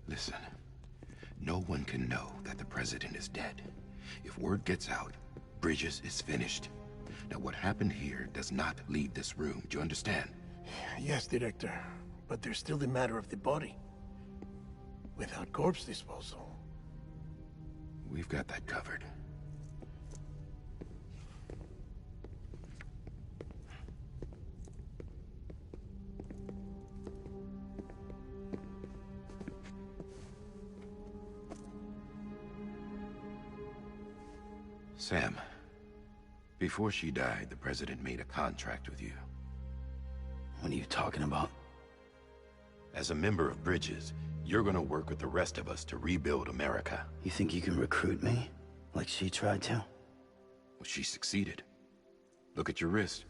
Listen, No one can know that the president is dead. If word gets out, Bridges is finished. Now, what happened here does not leave this room. Do you understand? Yes, Director. But there's still the matter of the body. Without corpse disposal. We've got that covered. Sam, before she died, the president made a contract with you. What are you talking about? As a member of Bridges, you're gonna work with the rest of us to rebuild America. You think you can recruit me? Like she tried to? Well, she succeeded. Look at your wrist.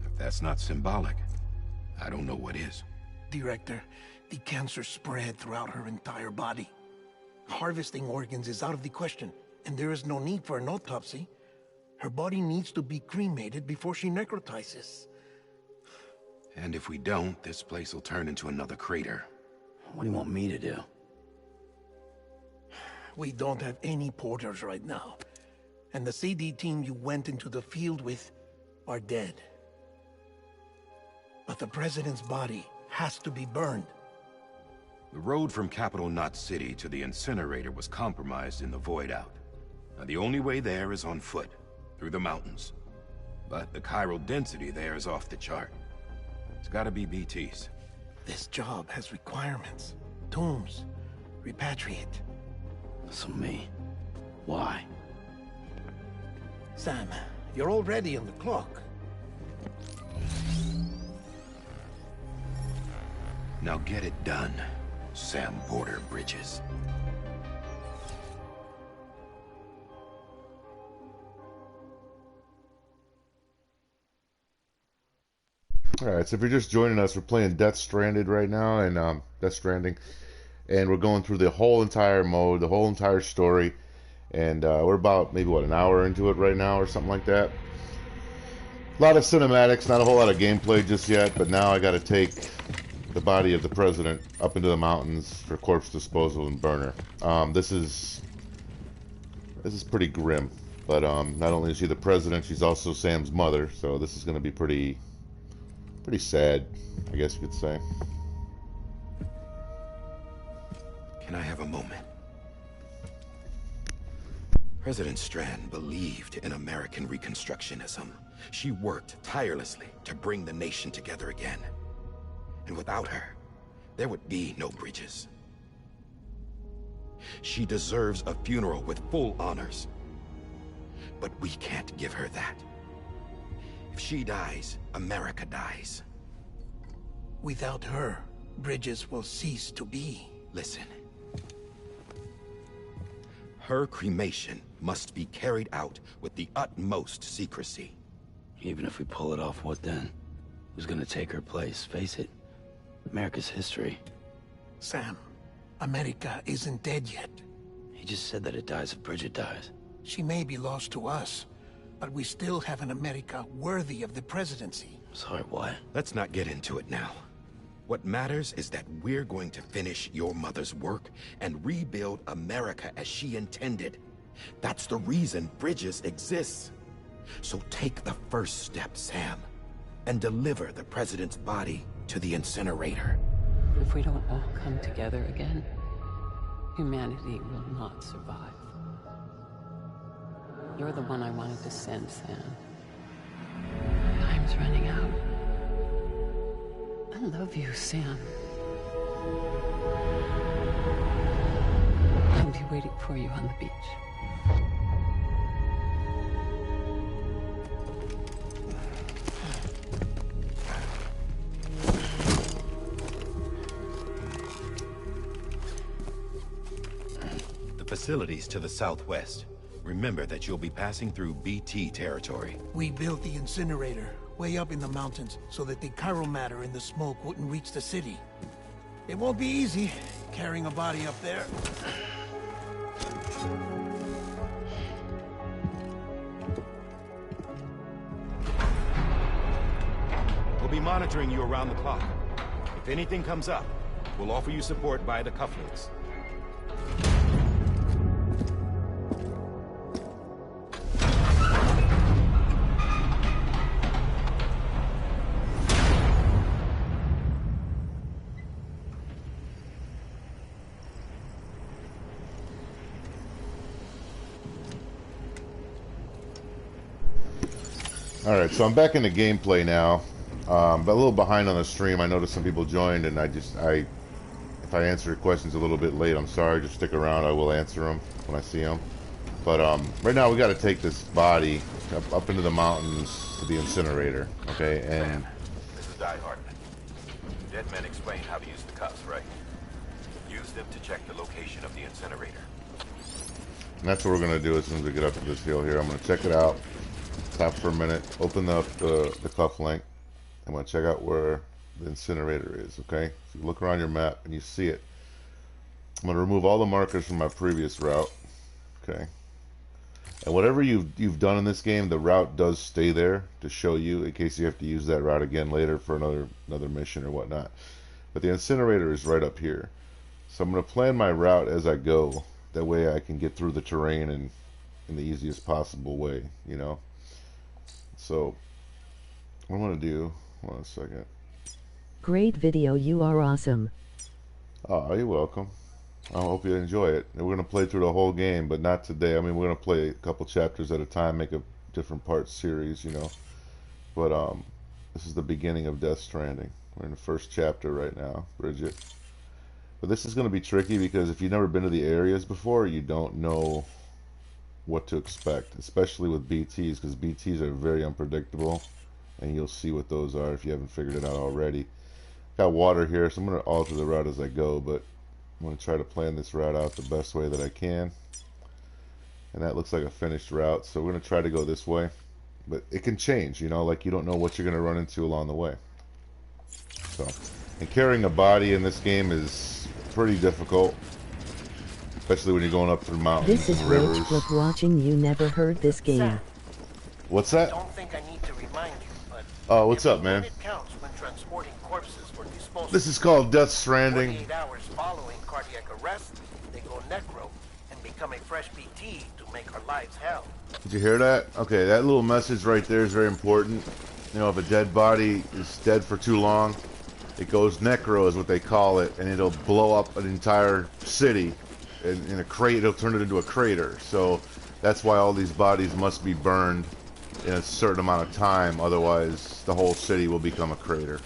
If that's not symbolic, I don't know what is. Director, the cancer spread throughout her entire body. Harvesting organs is out of the question, and there is no need for an autopsy. Her body needs to be cremated before she necrotizes. And if we don't, this place will turn into another crater. What do you want me to do? We don't have any porters right now. And the CD team you went into the field with are dead. But the president's body has to be burned. The road from Capital Knot City to the incinerator was compromised in the void out. Now, the only way there is on foot, through the mountains. But the chiral density there is off the chart. It's gotta be BTs. This job has requirements. Tombs. Repatriate. So me. Why? Sam, you're already on the clock. Now get it done, Sam Porter Bridges. Alright, so if you're just joining us, we're playing Death Stranded right now, and Death Stranding, and we're going through the whole entire mode, the whole entire story, and we're about maybe an hour into it right now or something like that. A lot of cinematics, not a whole lot of gameplay just yet, but now I got to take the body of the president up into the mountains for corpse disposal and burner. This is pretty grim, but not only is she the president, she's also Sam's mother, so this is going to be pretty sad, I guess you could say. Can I have a moment? President Strand believed in American Reconstructionism. She worked tirelessly to bring the nation together again. And without her, there would be no Bridges. She deserves a funeral with full honors. But we can't give her that. If she dies, America dies. Without her, Bridges will cease to be. Listen. Her cremation must be carried out with the utmost secrecy. Even if we pull it off, what then? Who's gonna take her place? Face it, America's history. Sam, America isn't dead yet. He just said that it dies if Bridget dies. She may be lost to us, but we still have an America worthy of the presidency. Sorry, what? Let's not get into it now. What matters is that we're going to finish your mother's work and rebuild America as she intended. That's the reason Bridges exists. So take the first step, Sam, and deliver the president's body to the incinerator. If we don't all come together again, humanity will not survive. You're the one I wanted to send, Sam. Time's running out. I love you, Sam. I'll be waiting for you on the beach. The facilities to the southwest. Remember that you'll be passing through BT territory. We built the incinerator way up in the mountains so that the chiral matter in the smoke wouldn't reach the city. It won't be easy carrying a body up there. We'll be monitoring you around the clock. If anything comes up, we'll offer you support via the cufflinks. Alright, so I'm back into gameplay now. But a little behind on the stream. I noticed some people joined, and if I answer your questions a little bit late, I'm sorry. Just stick around. I will answer them when I see them. But right now we got to take this body up into the mountains to the incinerator. Okay, and Sam, this is Die Hard. Dead men explain how to use the cuffs, right? Use them to check the location of the incinerator. And that's what we're going to do as soon as we get up to this hill here. I'm going to check it out. Stop for a minute. Open up the cuff link. I'm going to check out where the incinerator is, okay? So you look around your map and you see it. I'm going to remove all the markers from my previous route, okay? And whatever you've done in this game, the route does stay there to show you in case you have to use that route again later for another mission or whatnot. But the incinerator is right up here. So I'm going to plan my route as I go. That way I can get through the terrain in the easiest possible way, you know? So, what I'm going to do... Hold on a second. Great video, you are awesome. Oh, you're welcome. I hope you enjoy it. And we're going to play through the whole game, but not today. I mean, we're going to play a couple chapters at a time, make a different part series, you know. But this is the beginning of Death Stranding. We're in the first chapter right now, Bridget. But this is going to be tricky because if you've never been to the areas before, you don't know what to expect, especially with BTs, because BTs are very unpredictable. And you'll see what those are if you haven't figured it out already. Got water here, so I'm going to alter the route as I go, but I'm going to try to plan this route out the best way that I can. And that looks like a finished route, so we're going to try to go this way. But it can change, you know, like you don't know what you're going to run into along the way. So, and carrying a body in this game is pretty difficult, especially when you're going up through mountains This is and rivers. Rich Flip watching. You never heard this game. What's that? I don't think I need to remind you, but Oh, what's up, man? it counts when transporting corpses for disposal. This is called Death Stranding. 48 hours following cardiac arrest, they go necro and become a fresh BT to make our lives hell. Did you hear that? Okay, that little message right there is very important. You know, if a dead body is dead for too long, it goes necro is what they call it, and it'll blow up an entire city in a crate. It'll turn it into a crater. So that's why all these bodies must be burned in a certain amount of time, otherwise the whole city will become a crater.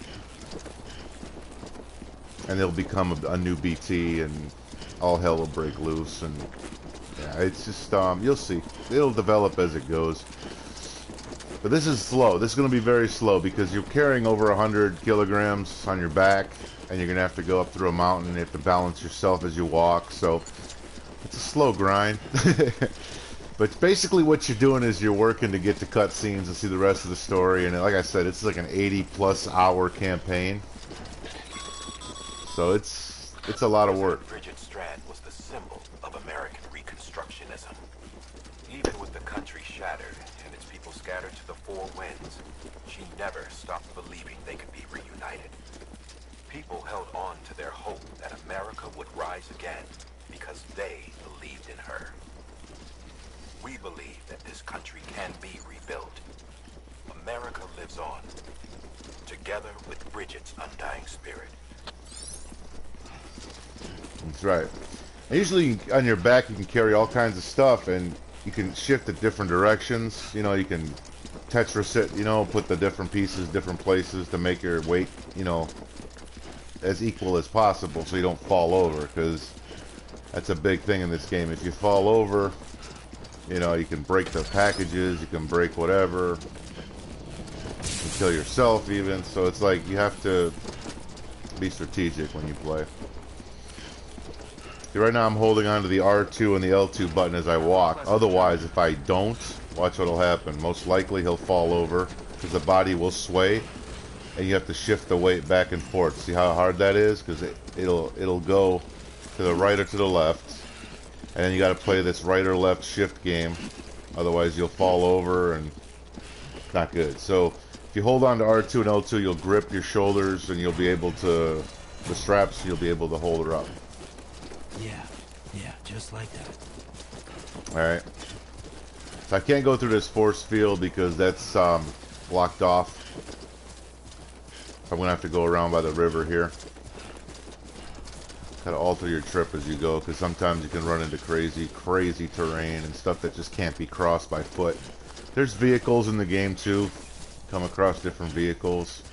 And it'll become a new BT, and all hell will break loose, and yeah, it's just, you'll see. It'll develop as it goes. But this is slow. This is going to be very slow, because you're carrying over 100 kilograms on your back, and you're going to have to go up through a mountain, and you have to balance yourself as you walk, so it's a slow grind. But basically what you're doing is you're working to get to cutscenes and see the rest of the story. And like I said, it's like an 80-plus hour campaign. So it's a lot of work. Bridget Strand was the symbol of American Reconstructionism. Even with the country shattered and its people scattered to the four winds, she never stopped believing they could be reunited. People held on to their hope that America would rise again because they believed in her. We believe that this country can be rebuilt. America lives on, together with Bridget's undying spirit. That's right. And usually on your back you can carry all kinds of stuff, and you can shift at different directions. You know, you can Tetris it, you know, put the different pieces different places to make your weight, you know, as equal as possible so you don't fall over, because that's a big thing in this game. If you fall over, you know, you can break the packages, you can break whatever, you can kill yourself even, so it's like you have to be strategic when you play. See, right now I'm holding on to the R2 and the L2 button as I walk. Otherwise, if I don't, watch what'll happen. Most likely he'll fall over, because the body will sway, and you have to shift the weight back and forth. See how hard that is? Because it'll go to the right or to the left. And then you got to play this right or left shift game, otherwise you'll fall over, and it's not good. So if you hold on to R2 and L2, you'll grip your shoulders, and you'll be able to, the straps, you'll be able to hold her up. Yeah, just like that. Alright. So I can't go through this force field because that's blocked off. So I'm going to have to go around by the river here. Gotta alter your trip as you go, because sometimes you can run into crazy terrain and stuff that just can't be crossed by foot. There's vehicles in the game too, come across different vehicles,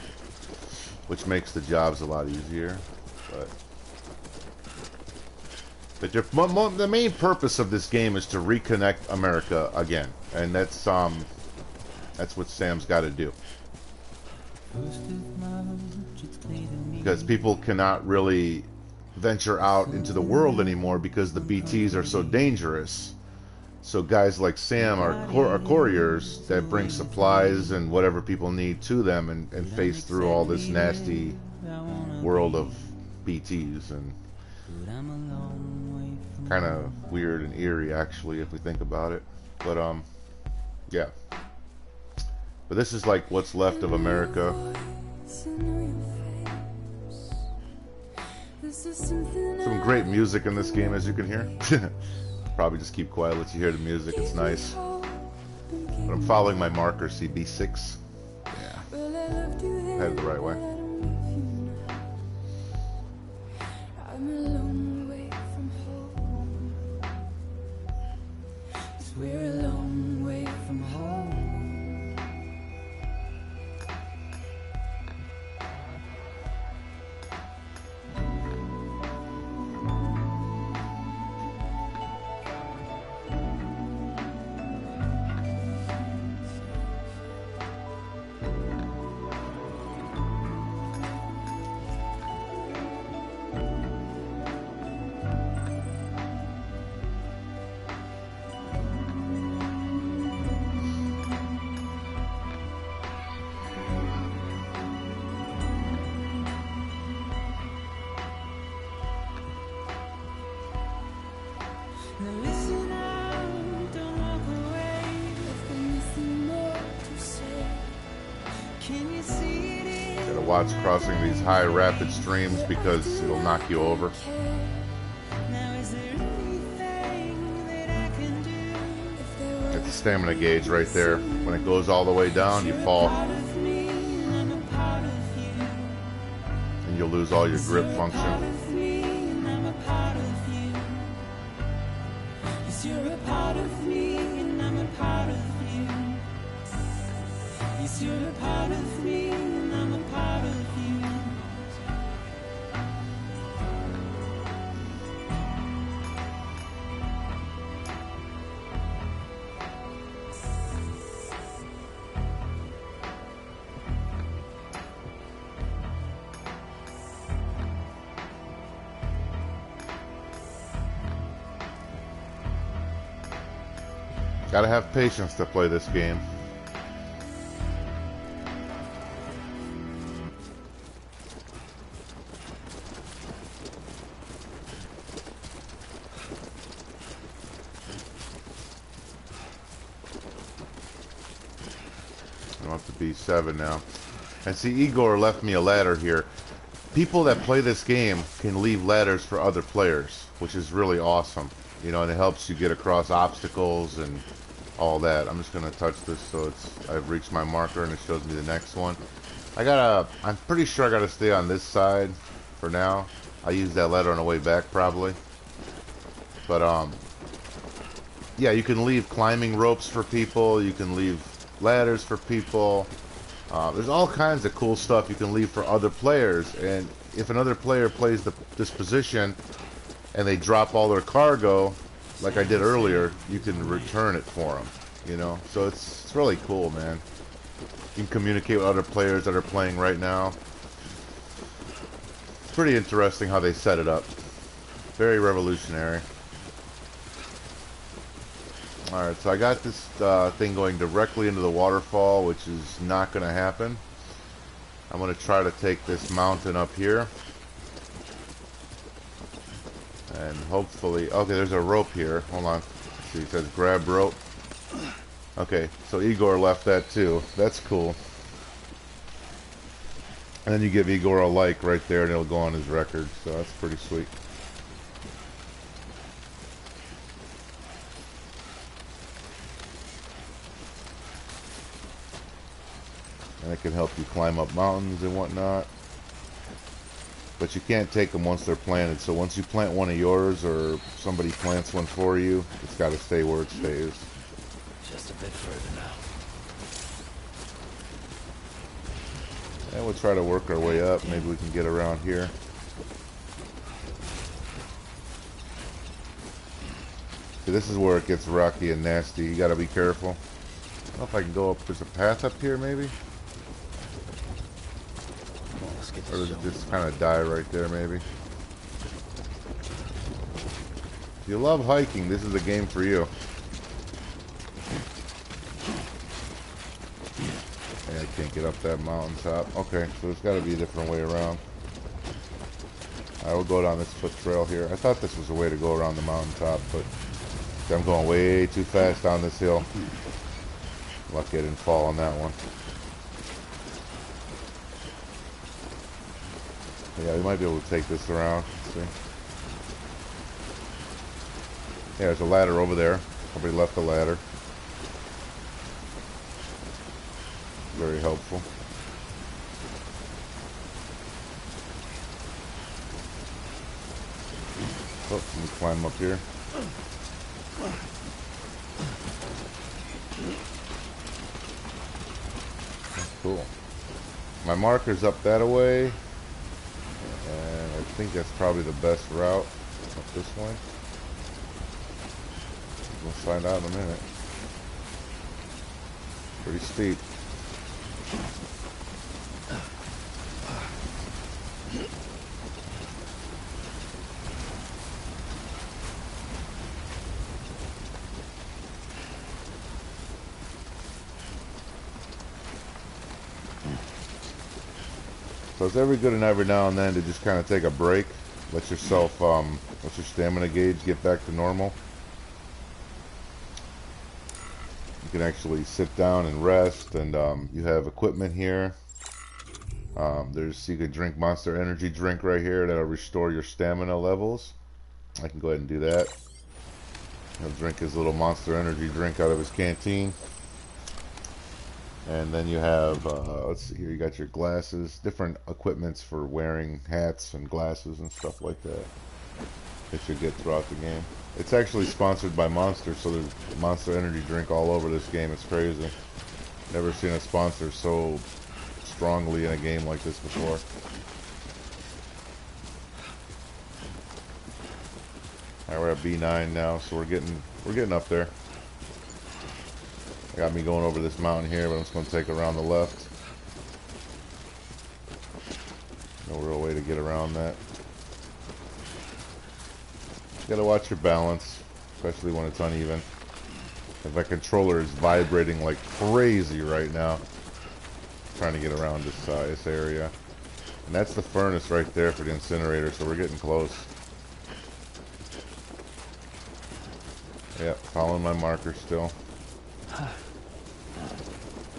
which makes the jobs a lot easier. But the main purpose of this game is to reconnect America again, and that's what Sam's got to do. Because people cannot really venture out into the world anymore because the BTs are so dangerous. So guys like Sam are couriers that bring supplies and whatever people need to them, and face through all this nasty world of BTs, and kind of weird and eerie actually if we think about it. But yeah. But this is like what's left of America. Some great music in this game, as you can hear. Probably just keep quiet, let you hear the music. It's nice. But I'm following my marker, see B6. Yeah. Headed the right way. We're a long way from home. Gotta watch crossing these high rapid streams because it'll knock you over. Get the stamina gauge right there. When it goes all the way down, you fall. And you'll lose all your grip function. You're a part of me, and I'm a part of you. Yes, you're a part of me, and I'm a part of you. Gotta have patience to play this game. I'm up to B7 now. And see, Igor left me a ladder here. People that play this game can leave ladders for other players, which is really awesome. You know, and it helps you get across obstacles and all that. I'm just gonna touch this so I've reached my marker and it shows me the next one. I'm pretty sure I gotta stay on this side for now. I use that ladder on the way back probably. But yeah, you can leave climbing ropes for people, you can leave ladders for people. There's all kinds of cool stuff you can leave for other players, and if another player plays this position and they drop all their cargo, like I did earlier, you can return it for them, you know? So it's really cool, man. You can communicate with other players that are playing right now. It's pretty interesting how they set it up. Very revolutionary. Alright, so I got this thing going directly into the waterfall, which is not going to happen. I'm going to try to take this mountain up here. And hopefully... Okay, there's a rope here. Hold on. Let's see, it says grab rope. Okay, so Igor left that too. That's cool. And then you give Igor a like right there and it'll go on his record. So that's pretty sweet. And it can help you climb up mountains and whatnot. But you can't take them once they're planted. So once you plant one of yours or somebody plants one for you, it's got to stay where it stays. Just a bit further And we'll try to work our way up. Maybe we can get around here. See, this is where it gets rocky and nasty. You gotta be careful. I don't know if I can go up. There's a path up here, maybe? Or does it just kind of die right there, maybe? If you love hiking, this is the game for you. I can't get up that mountaintop. Okay, so there's got to be a different way around. I will go down this foot trail here. I thought this was a way to go around the mountaintop, but I'm going way too fast down this hill. Lucky I didn't fall on that one. Yeah, we might be able to take this around. Let's see. Yeah, there's a ladder over there. Somebody left the ladder. Very helpful. Oh, let me climb up here. That's cool. My marker's up that way. And I think that's probably the best route. Up this way. We'll find out in a minute. Pretty steep. So it's every good and every now and then to just kind of take a break, let yourself, let your stamina gauge get back to normal. You can actually sit down and rest, and you have equipment here. You can drink Monster Energy drink right here that'll restore your stamina levels. I can go ahead and do that. He'll drink his little Monster Energy drink out of his canteen. And then you have, let's see here, you got your glasses, different equipments for wearing hats and glasses and stuff like that you get throughout the game. It's actually sponsored by Monster, so there's Monster Energy drink all over this game. It's crazy. Never seen a sponsor so strongly in a game like this before. Alright, we're at B9 now, so we're getting up there. Got me going over this mountain here, but I'm just going to take around the left. No real way to get around that. You gotta watch your balance, especially when it's uneven. If that controller is vibrating like crazy right now. I'm trying to get around this area. And that's the furnace right there for the incinerator, so we're getting close. Yep, following my marker still.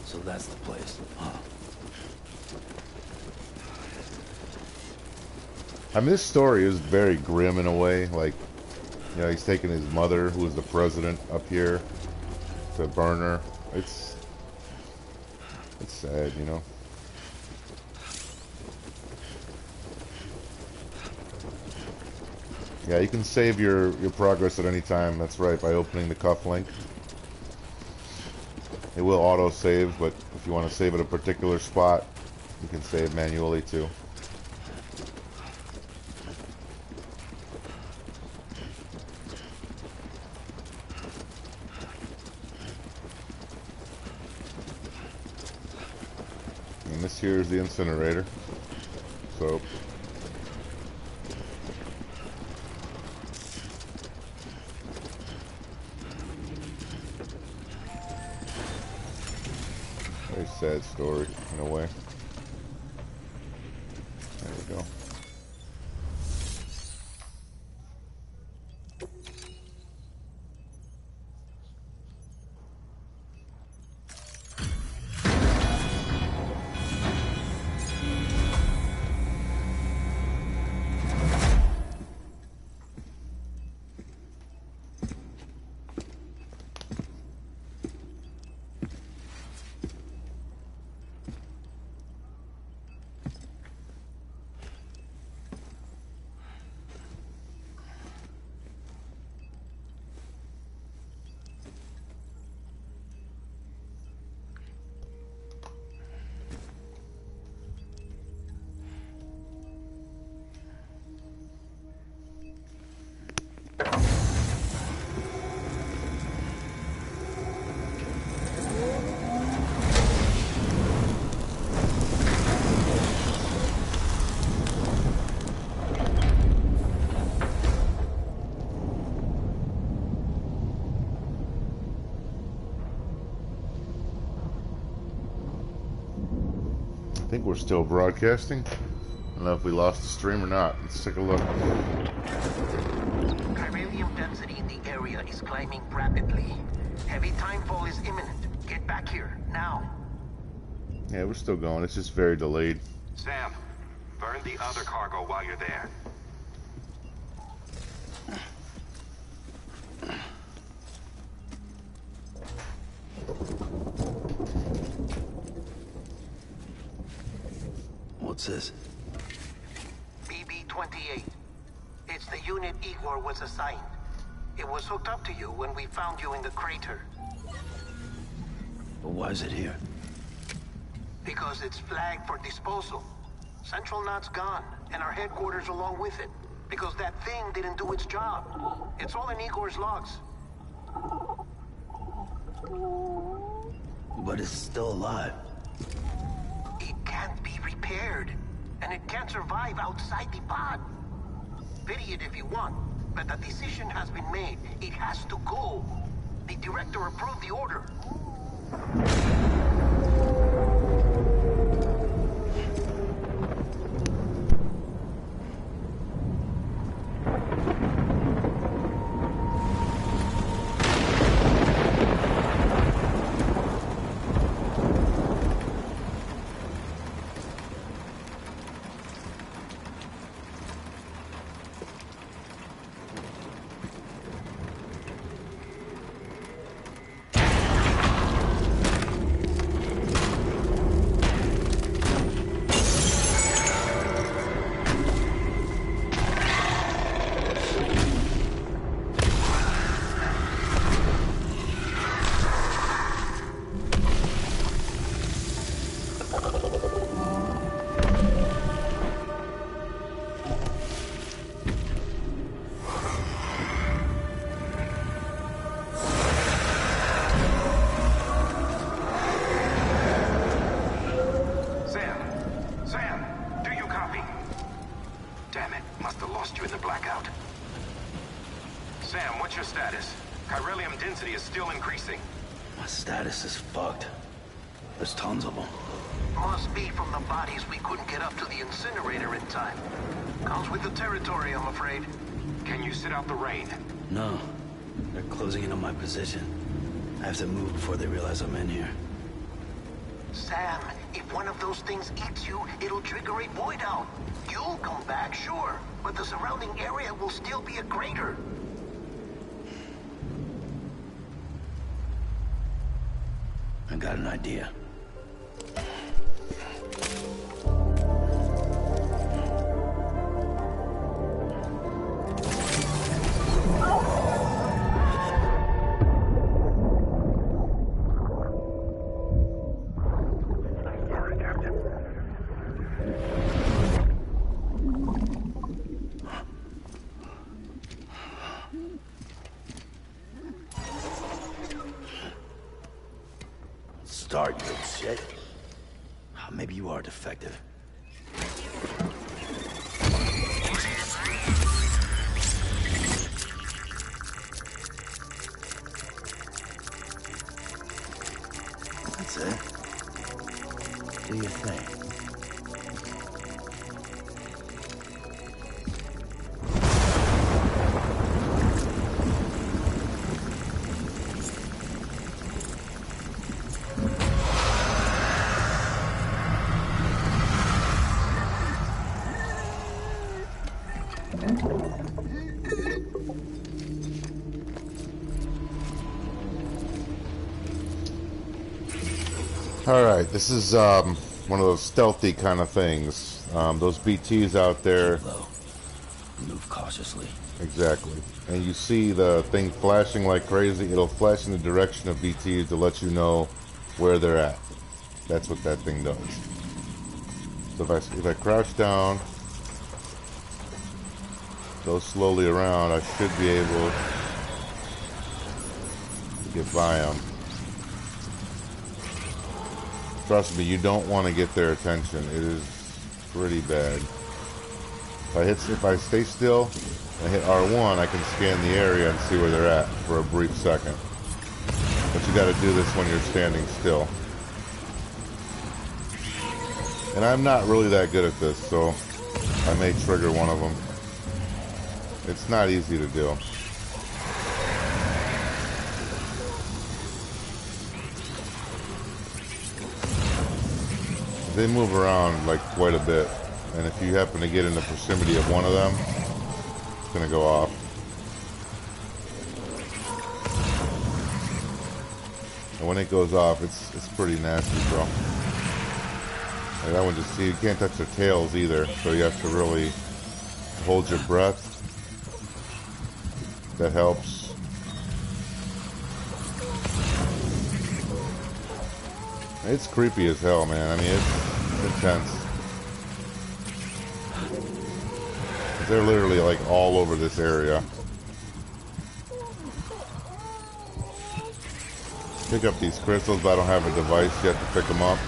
So that's the place. I mean, this story is very grim in a way. Like, you know, he's taking his mother, who is the president, up here to burn her. It's sad, you know. Yeah, you can save your progress at any time. That's right, by opening the cuff link. It will auto-save, but if you want to save at a particular spot, you can save manually too. And this here is the incinerator. So very sad story in a way. There we go. think we're still broadcasting. I don't know if we lost the stream or not. Let's take a look. Chiralium density in the area is climbing rapidly. Heavy timefall is imminent. Get back here, now. Yeah, we're still going. It's just very delayed. Sam, burn the other cargo while you're there. What's this? BB-28. It's the unit Igor was assigned. It was hooked up to you when we found you in the crater. But why is it here? Because it's flagged for disposal. Central Knot's gone, and our headquarters along with it. Because that thing didn't do its job. It's all in Igor's logs. But it's still alive. It can't be repaired, and it can't survive outside the pod. Pity it if you want, but the decision has been made. It has to go. The director approved the order. Position. I have to move before they realize I'm in here. Sam, if one of those things eats you, it'll trigger a void out. You'll come back, sure, but the surrounding area will still be a crater. I got an idea. Start, you shit. Maybe you are defective. That's it. Do your thing. Alright, this is one of those stealthy kind of things. Those BTs out there. Move cautiously. Exactly. And you see the thing flashing like crazy. It'll flash in the direction of BTs to let you know where they're at. That's what that thing does. So if I crouch down, go slowly around, I should be able to get by them. Trust me, you don't want to get their attention. It is pretty bad. If I stay still and hit R1, I can scan the area and see where they're at for a brief second. But you got to do this when you're standing still. And I'm not really that good at this, so I may trigger one of them. It's not easy to do. They move around like quite a bit, and if you happen to get in the proximity of one of them, it's gonna go off. And when it goes off, it's pretty nasty, bro. And that one just, see, you can't touch their tails either, so you have to really hold your breath. That helps. It's creepy as hell, man. I mean, it's intense. They're literally like all over this area. Pick up these crystals, but I don't have a device yet to pick them up.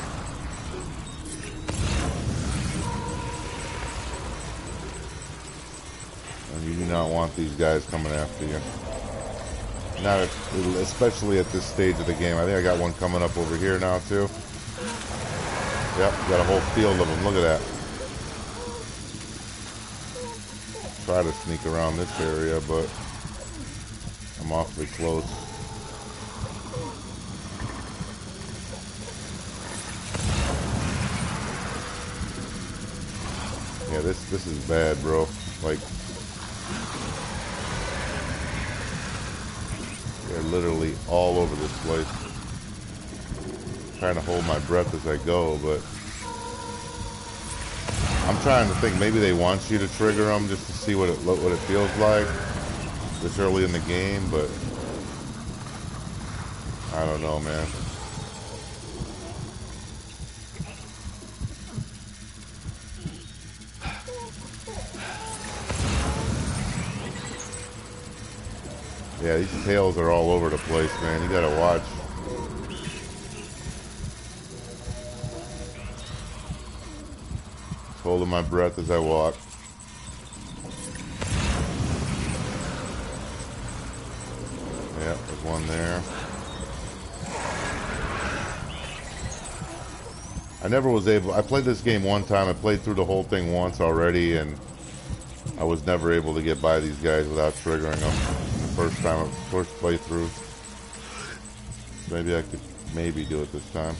And you do not want these guys coming after you. Not especially at this stage of the game. I think I got one coming up over here now too. Yep, got a whole field of them. Look at that. Try to sneak around this area, but I'm awfully close. Yeah, this is bad, bro. Like, they're literally all over this place. Trying to hold my breath as I go, but I'm trying to think. Maybe they want you to trigger them just to see what it feels like this early in the game, but I don't know, man. Yeah, these tails are all over the place, man. You gotta watch. Just holding my breath as I walk. Yeah, there's one there. I never was able... I played this game one time. I played through the whole thing once already, and I was never able to get by these guys without triggering them. First playthrough. Maybe I could do it this time.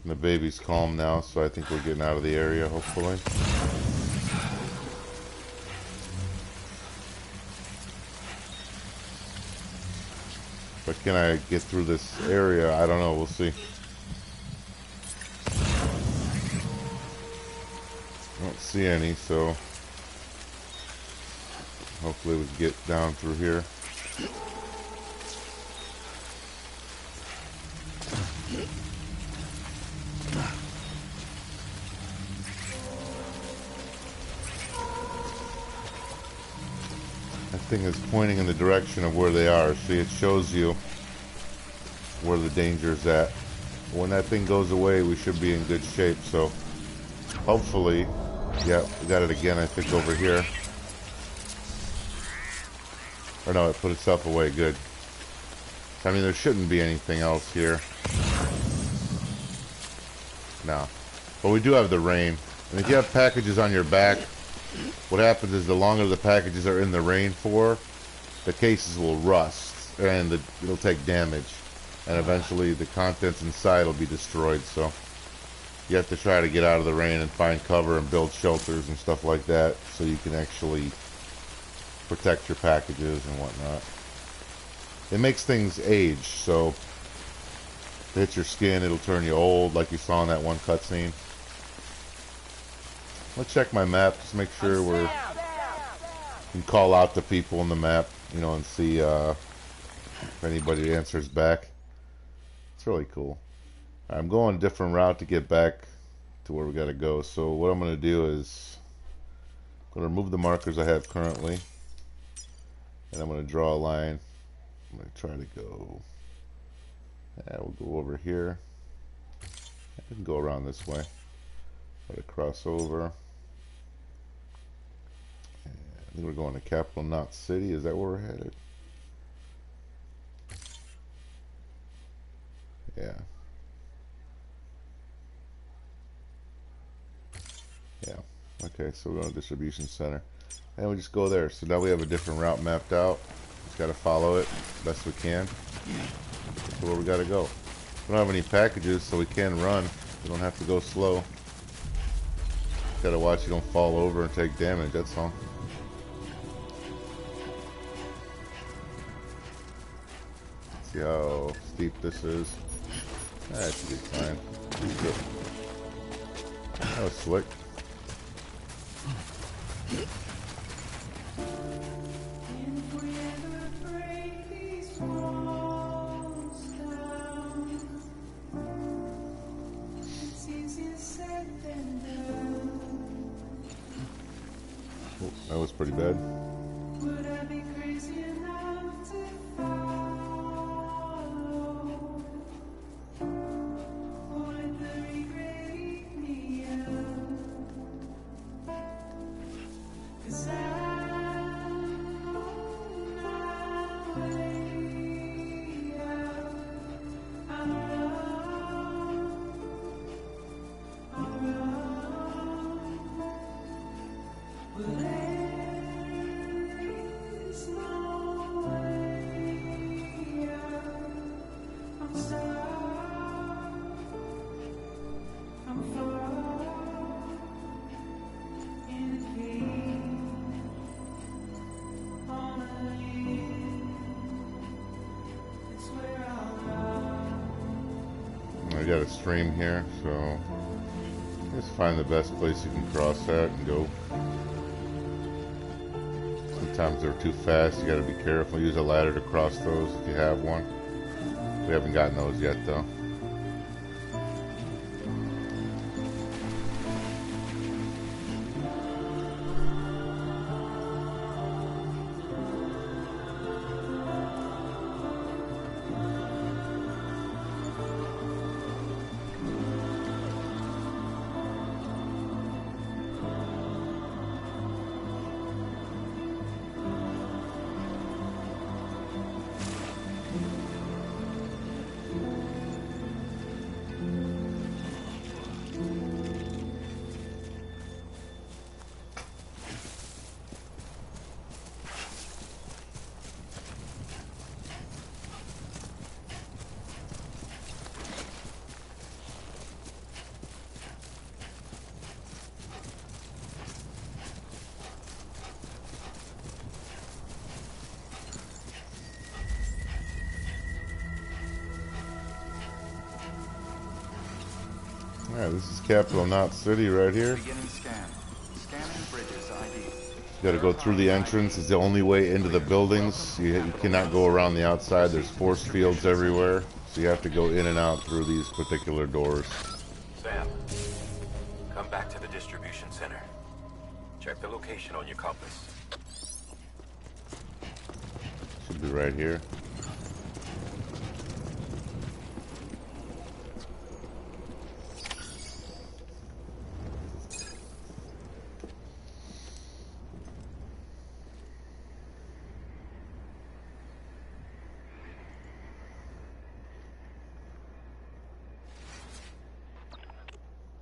The baby's calm now, so I think we're getting out of the area, hopefully. But can I get through this area? I don't know. We'll see. I don't see any, so hopefully we can get down through here. That thing is pointing in the direction of where they are. See, it shows you where the danger's at. When that thing goes away, we should be in good shape, so hopefully... Yeah, we got it again, I think, over here. Or no, it put itself away. Good. I mean, there shouldn't be anything else here. No. But we do have the rain. And if you have packages on your back, what happens is the longer the packages are in the rain for, the cases will rust. And it'll take damage. And eventually the contents inside will be destroyed, so... You have to try to get out of the rain and find cover and build shelters and stuff like that so you can actually protect your packages and whatnot. It makes things age, so if it hits your skin, it'll turn you old, like you saw in that one cutscene. Let's check my map, just make sure we can call out to people in the map, you know, and see if anybody answers back. It's really cool. I'm going a different route to get back to where we gotta go. So what I'm gonna do is I'm gonna remove the markers I have currently, and I'm gonna draw a line. I'm gonna try to go. We'll go over here. I can go around this way. Try to cross over. And I think we're going to Capital Knot City. Is that where we're headed? Yeah. Yeah. Okay, so we're going to distribution center. And we just go there. So now we have a different route mapped out. Just got to follow it best we can. So where we got to go. We don't have any packages, so we can run. We don't have to go slow. Got to watch you don't fall over and take damage, that's all. Let's see how steep this is. That should be fine. That was slick. Oh, that was pretty bad. I got a stream here, so just find the best place you can cross that and go. Sometimes they're too fast, you gotta be careful. Use a ladder to cross those if you have one. We haven't gotten those yet though. Yeah, this is Capital Knot City right here. Beginning scan. Scanning bridges ID. You gotta go through the entrance. It's the only way into the buildings. You cannot go around the outside. There's force fields everywhere. So you have to go in and out through these particular doors. Sam, come back to the distribution center. Check the location on your compass. Should be right here.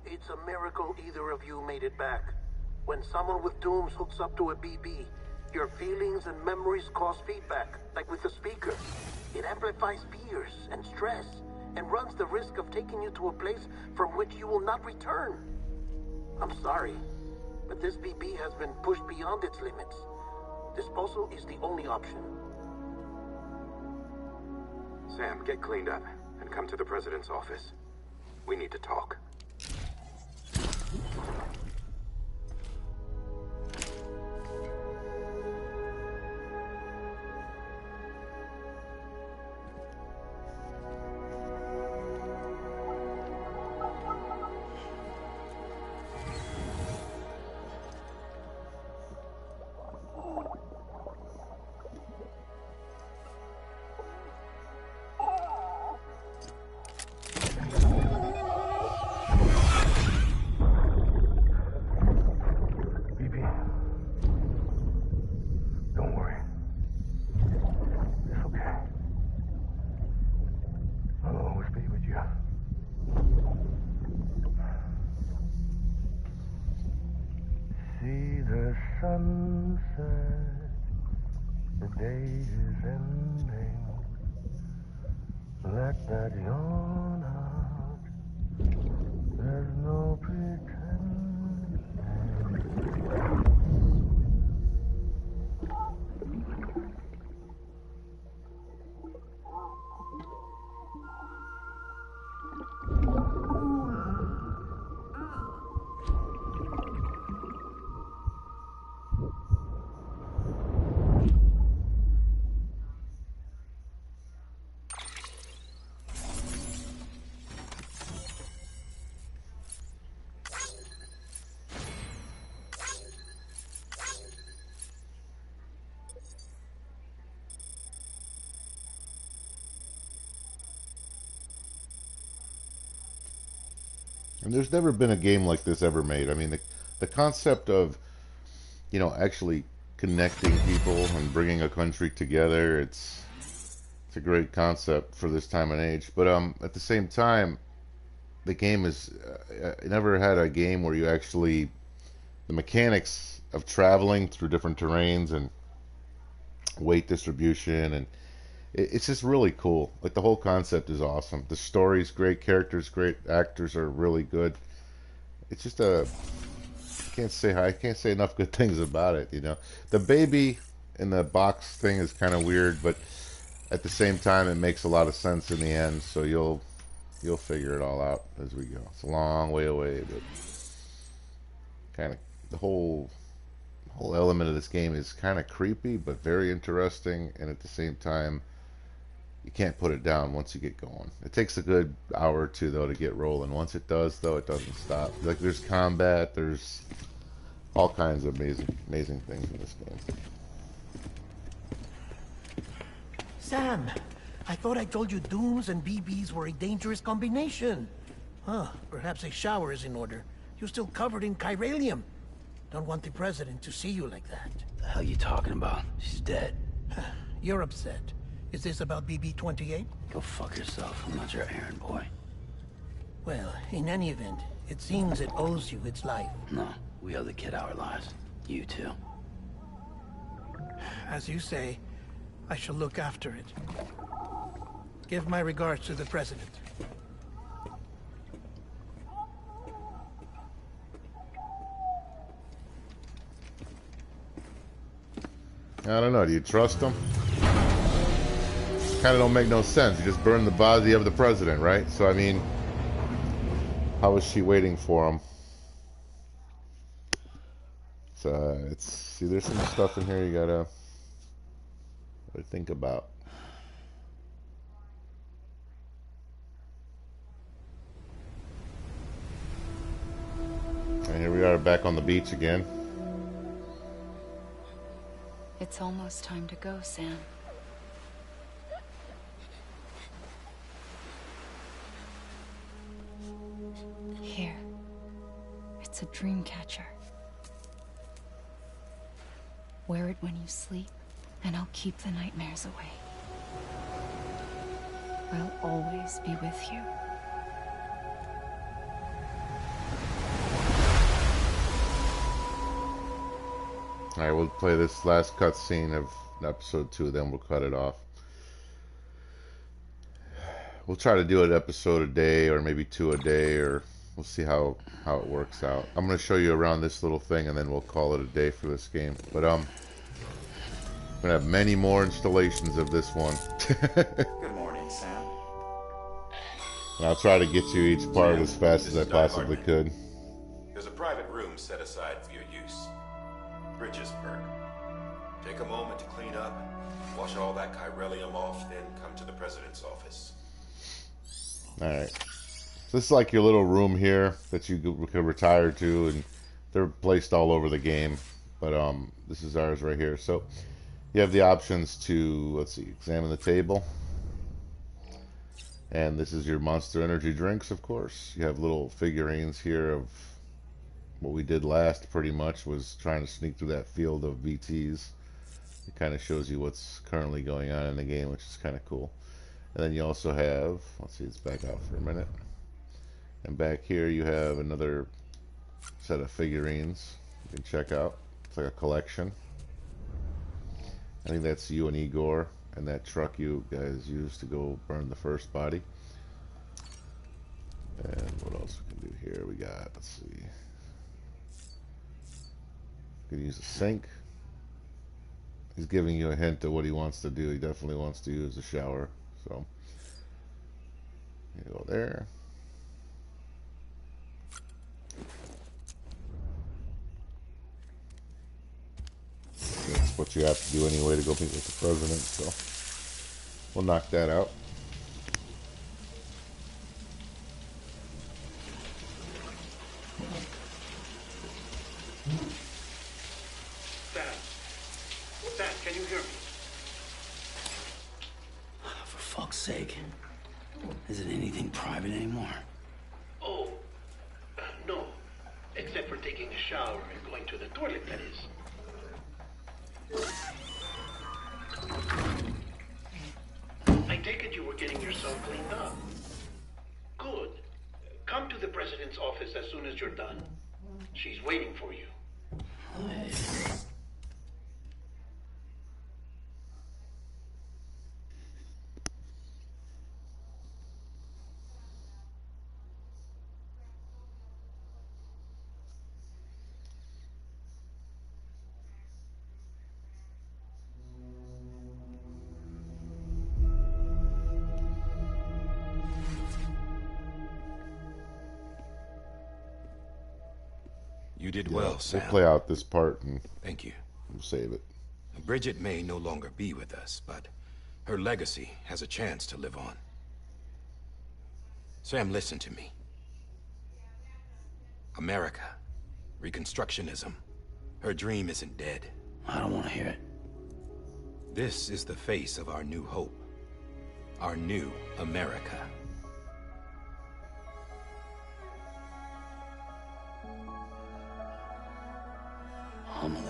It's a miracle either of you made it back. When someone with dooms hooks up to a BB, your feelings and memories cause feedback, like with the speaker. It amplifies fears and stress, and runs the risk of taking you to a place from which you will not return. I'm sorry, but this BB has been pushed beyond its limits. Disposal is the only option. Sam, get cleaned up and come to the president's office. We need to talk. see the sunset. The day is ending. Let that yawn out. There's no pretending. And there's never been a game like this ever made. I mean, the concept of, you know, actually connecting people and bringing a country together, it's a great concept for this time and age. But at the same time, the game is never had a game where you actually, the mechanics of traveling through different terrains and weight distribution, and it's just really cool. Like, the whole concept is awesome. The story's great, characters great, actors are really good. It's just I can't say enough good things about it. You know, the baby in the box thing is kind of weird, but at the same time, it makes a lot of sense in the end. So you'll figure it all out as we go. It's a long way away, but kind of the whole element of this game is kind of creepy, but very interesting, and at the same time, you can't put it down once you get going. It takes a good hour or two, though, to get rolling. Once it does, though, it doesn't stop. Like, there's combat, there's all kinds of amazing things in this game. Sam, I thought I told you dooms and BBs were a dangerous combination. Huh, perhaps a shower is in order. You're still covered in chiralium. Don't want the president to see you like that. The hell you talking about? She's dead. You're upset. Is this about BB-28? Go fuck yourself. I'm not your errand boy. Well, in any event, it seems it owes you its life. No, we owe the kid our lives. You too. As you say, I shall look after it. Give my regards to the president. I don't know. Do you trust him? Kind of don't make no sense. You just burned the body of the president, right? So, I mean, how is she waiting for him? So, see, there's some stuff in here you gotta think about. And here we are back on the beach again. It's almost time to go, Sam. Here. It's a dream catcher. Wear it when you sleep, and I'll keep the nightmares away. I'll always be with you. Alright, we'll play this last cutscene of episode 2, then we'll cut it off. We'll try to do an episode a day, or maybe 2 a day, or we'll see how it works out. I'm going to show you around this little thing, and then we'll call it a day for this game. But I'm going to have many more installations of this one. Good morning, Sam. And I'll try to get you each part as fast as I possibly could. There's a private room set aside for your use. Bridges perk. Take a moment to clean up, wash all that chiralium off, then come to the president's office. Alright. So this is like your little room here that you could retire to, and they're placed all over the game. But this is ours right here. So you have the options to, let's see, examine the table. And this is your Monster Energy drinks, of course. You have little figurines here of what we did last, pretty much, was trying to sneak through that field of VTs. It kind of shows you what's currently going on in the game, which is kind of cool. And then you also have, let's see, it's back out for a minute. And back here you have another set of figurines. You can check out. It's like a collection. I think that's you and Igor and that truck you guys used to go burn the first body. And what else we can do here? We got, let's see. You can use a sink. He's giving you a hint of what he wants to do. He definitely wants to use a shower. So, you go there. That's what you have to do anyway to go meet with the president. So, we'll knock that out. Sam, can you hear me? For fuck's sake. Is it anything private anymore? Oh, no. Except for taking a shower and going to the toilet, that is. I take it you were getting yourself cleaned up. Good. Come to the president's office as soon as you're done. She's waiting for you. You did well, Sam. We'll play out this part and thank you. We'll save it. Bridget may no longer be with us, but her legacy has a chance to live on. Sam, listen to me. America, Reconstructionism, her dream isn't dead. I don't want to hear it. This is the face of our new hope, our new America. Homily.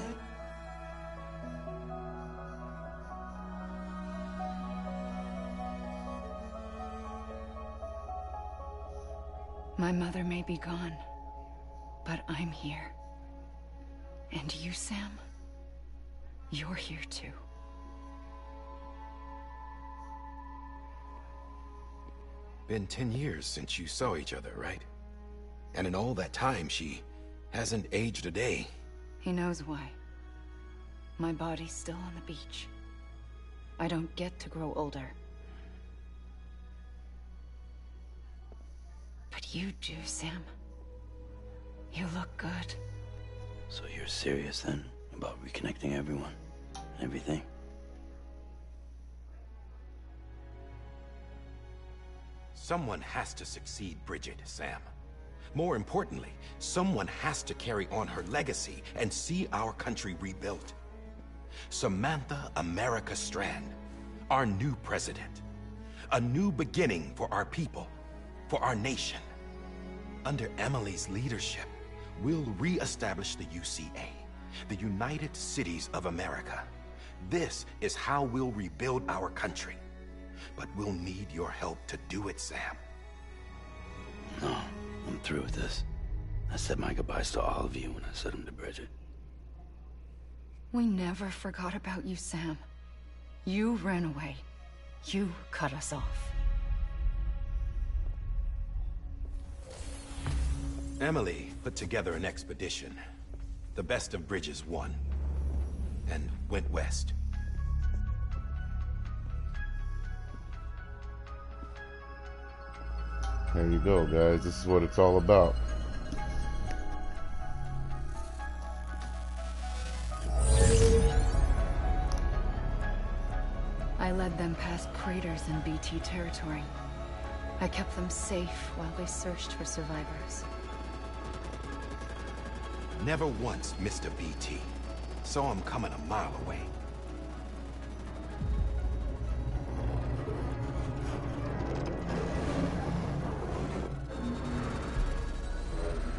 My mother may be gone, but I'm here. And you, Sam, you're here too. Been 10 years since you saw each other, right? And in all that time, she hasn't aged a day. He knows why. My body's still on the beach. I don't get to grow older. But you do, Sam. You look good. So you're serious then about reconnecting everyone? Everything? Someone has to succeed Bridget, Sam. More importantly, someone has to carry on her legacy and see our country rebuilt. Samantha America Strand, our new president. A new beginning for our people, for our nation. Under Emily's leadership, we'll re-establish the UCA, the United Cities of America. This is how we'll rebuild our country. But we'll need your help to do it, Sam. No. I'm through with this. I said my goodbyes to all of you when I said them to Bridget. We never forgot about you, Sam. You ran away. You cut us off. Emily put together an expedition. The best of Bridges won. And went west. There you go, guys. This is what it's all about. I led them past craters in BT territory. I kept them safe while they searched for survivors. Never once missed a BT. Saw him coming a mile away.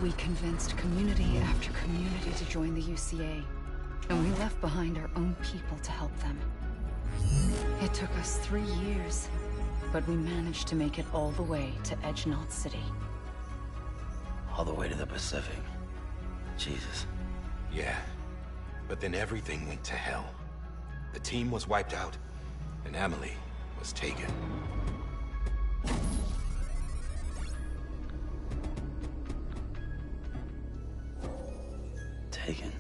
We convinced community after community to join the UCA, and we left behind our own people to help them. It took us 3 years, but we managed to make it all the way to Edge Knot City. All the way to the Pacific. Jesus. Yeah, but then everything went to hell. The team was wiped out, and Amelie was taken. Taken?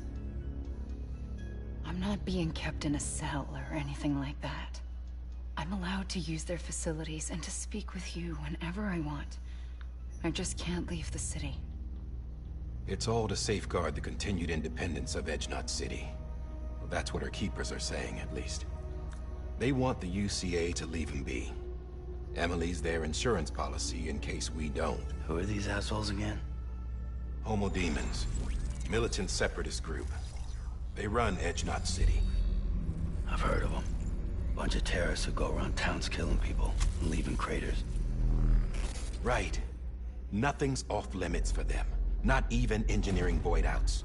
I'm not being kept in a cell or anything like that. I'm allowed to use their facilities and to speak with you whenever I want. I just can't leave the city. It's all to safeguard the continued independence of Edge-Knot City. Well, that's what our keepers are saying, at least. They want the UCA to leave him be. Emily's their insurance policy in case we don't. Who are these assholes again? Homo Demons. Militant separatist group. They run Edge-Knot City. I've heard of them. Bunch of terrorists who go around towns killing people and leaving craters. Right. Nothing's off limits for them. Not even engineering void outs.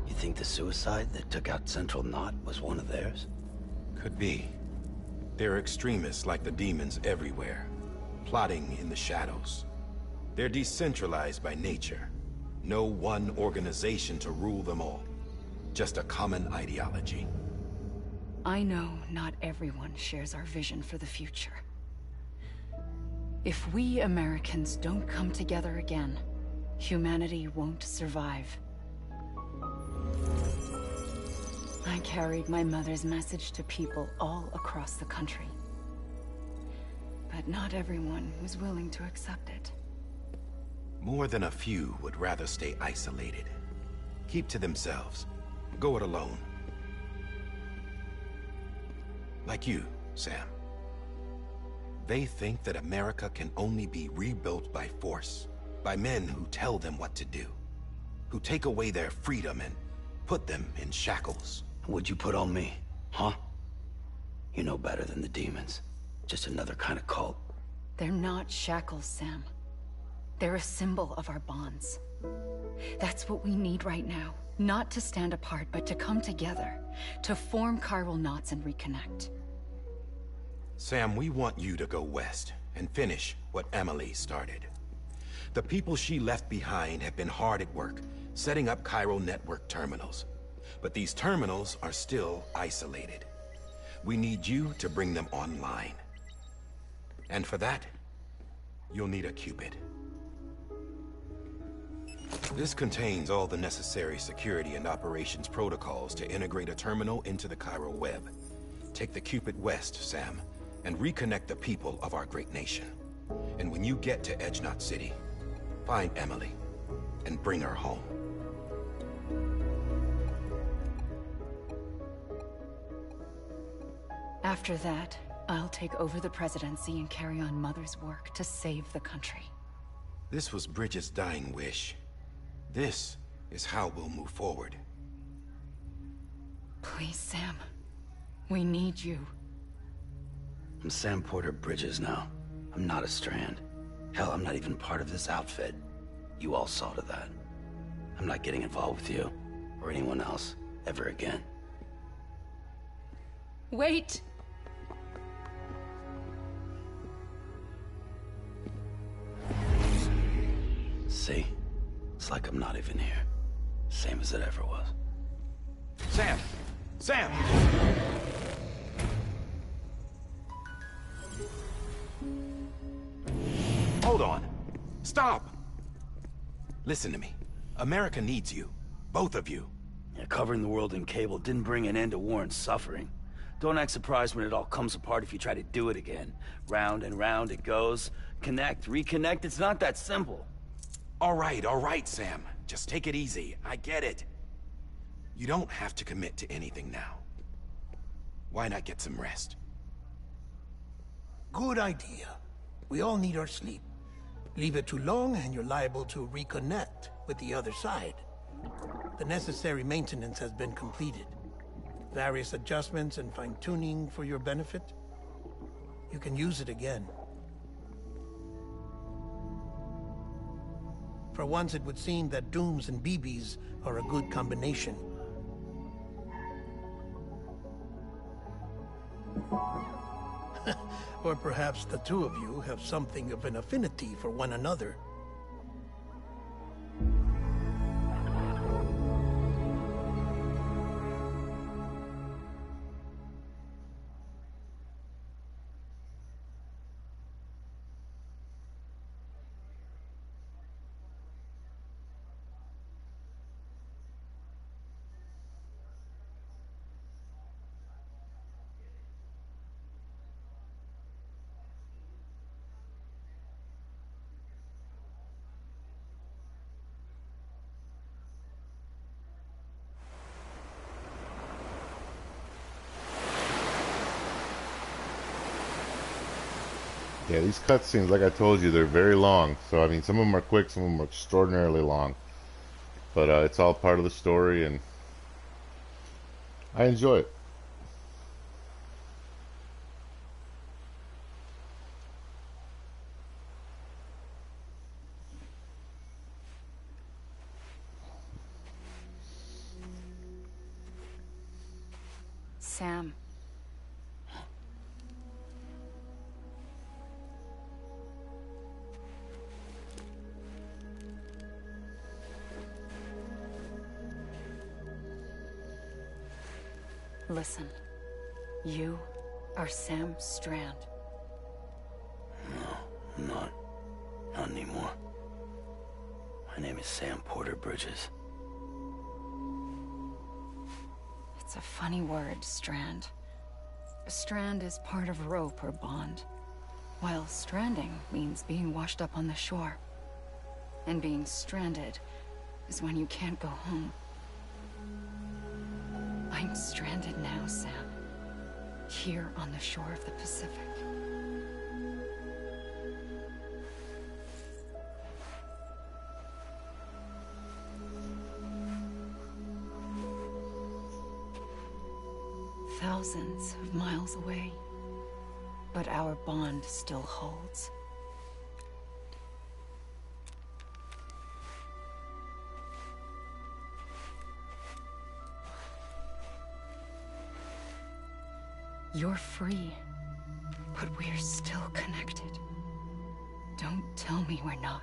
You think the suicide that took out Central Knot was one of theirs? Could be. There are extremists like the demons everywhere, plotting in the shadows. They're decentralized by nature. No one organization to rule them all. Just a common ideology. I know not everyone shares our vision for the future. If we Americans don't come together again, humanity won't survive. I carried my mother's message to people all across the country. But not everyone was willing to accept it. More than a few would rather stay isolated. Keep to themselves. Go it alone. Like you, Sam. They think that America can only be rebuilt by force, by men who tell them what to do, who take away their freedom and put them in shackles. What'd you put on me, huh? You know better than the demons. Just another kind of cult. They're not shackles, Sam. They're a symbol of our bonds. That's what we need right now. Not to stand apart, but to come together. To form chiral knots and reconnect. Sam, we want you to go west and finish what Emily started. The people she left behind have been hard at work, setting up chiral network terminals. But these terminals are still isolated. We need you to bring them online. And for that, you'll need a Cupid. This contains all the necessary security and operations protocols to integrate a terminal into the chiral web. Take the Cupid west, Sam, and reconnect the people of our great nation. And when you get to Edge-Knot City, find Emily and bring her home. After that, I'll take over the presidency and carry on Mother's work to save the country. This was Bridget's dying wish. This is how we'll move forward. Please, Sam. We need you. I'm Sam Porter Bridges now. I'm not a Strand. Hell, I'm not even part of this outfit. You all saw to that. I'm not getting involved with you, or anyone else, ever again. Wait! See? It's like I'm not even here. Same as it ever was. Sam! Sam! Hold on. Stop! Listen to me. America needs you. Both of you. Yeah, covering the world in cable didn't bring an end to war and suffering. Don't act surprised when it all comes apart if you try to do it again. Round and round it goes. Connect, reconnect, it's not that simple. All right, Sam. Just take it easy. I get it. You don't have to commit to anything now. Why not get some rest? Good idea. We all need our sleep. Leave it too long and you're liable to reconnect with the other side. The necessary maintenance has been completed. Various adjustments and fine-tuning for your benefit. You can use it again. For once, it would seem that Dooms and BBs are a good combination. Or perhaps the two of you have something of an affinity for one another. Yeah, these cutscenes, like I told you, they're very long. So, I mean, some of them are quick, some of them are extraordinarily long. But it's all part of the story, and I enjoy it. Sam. Listen. You are Sam Strand. No, I'm not. Not anymore. My name is Sam Porter Bridges. It's a funny word, Strand. A strand is part of rope or bond, while stranding means being washed up on the shore. And being stranded is when you can't go home. I'm stranded now, Sam. Here on the shore of the Pacific. Thousands of miles away, but our bond still holds. You're free, but we're still connected. Don't tell me we're not.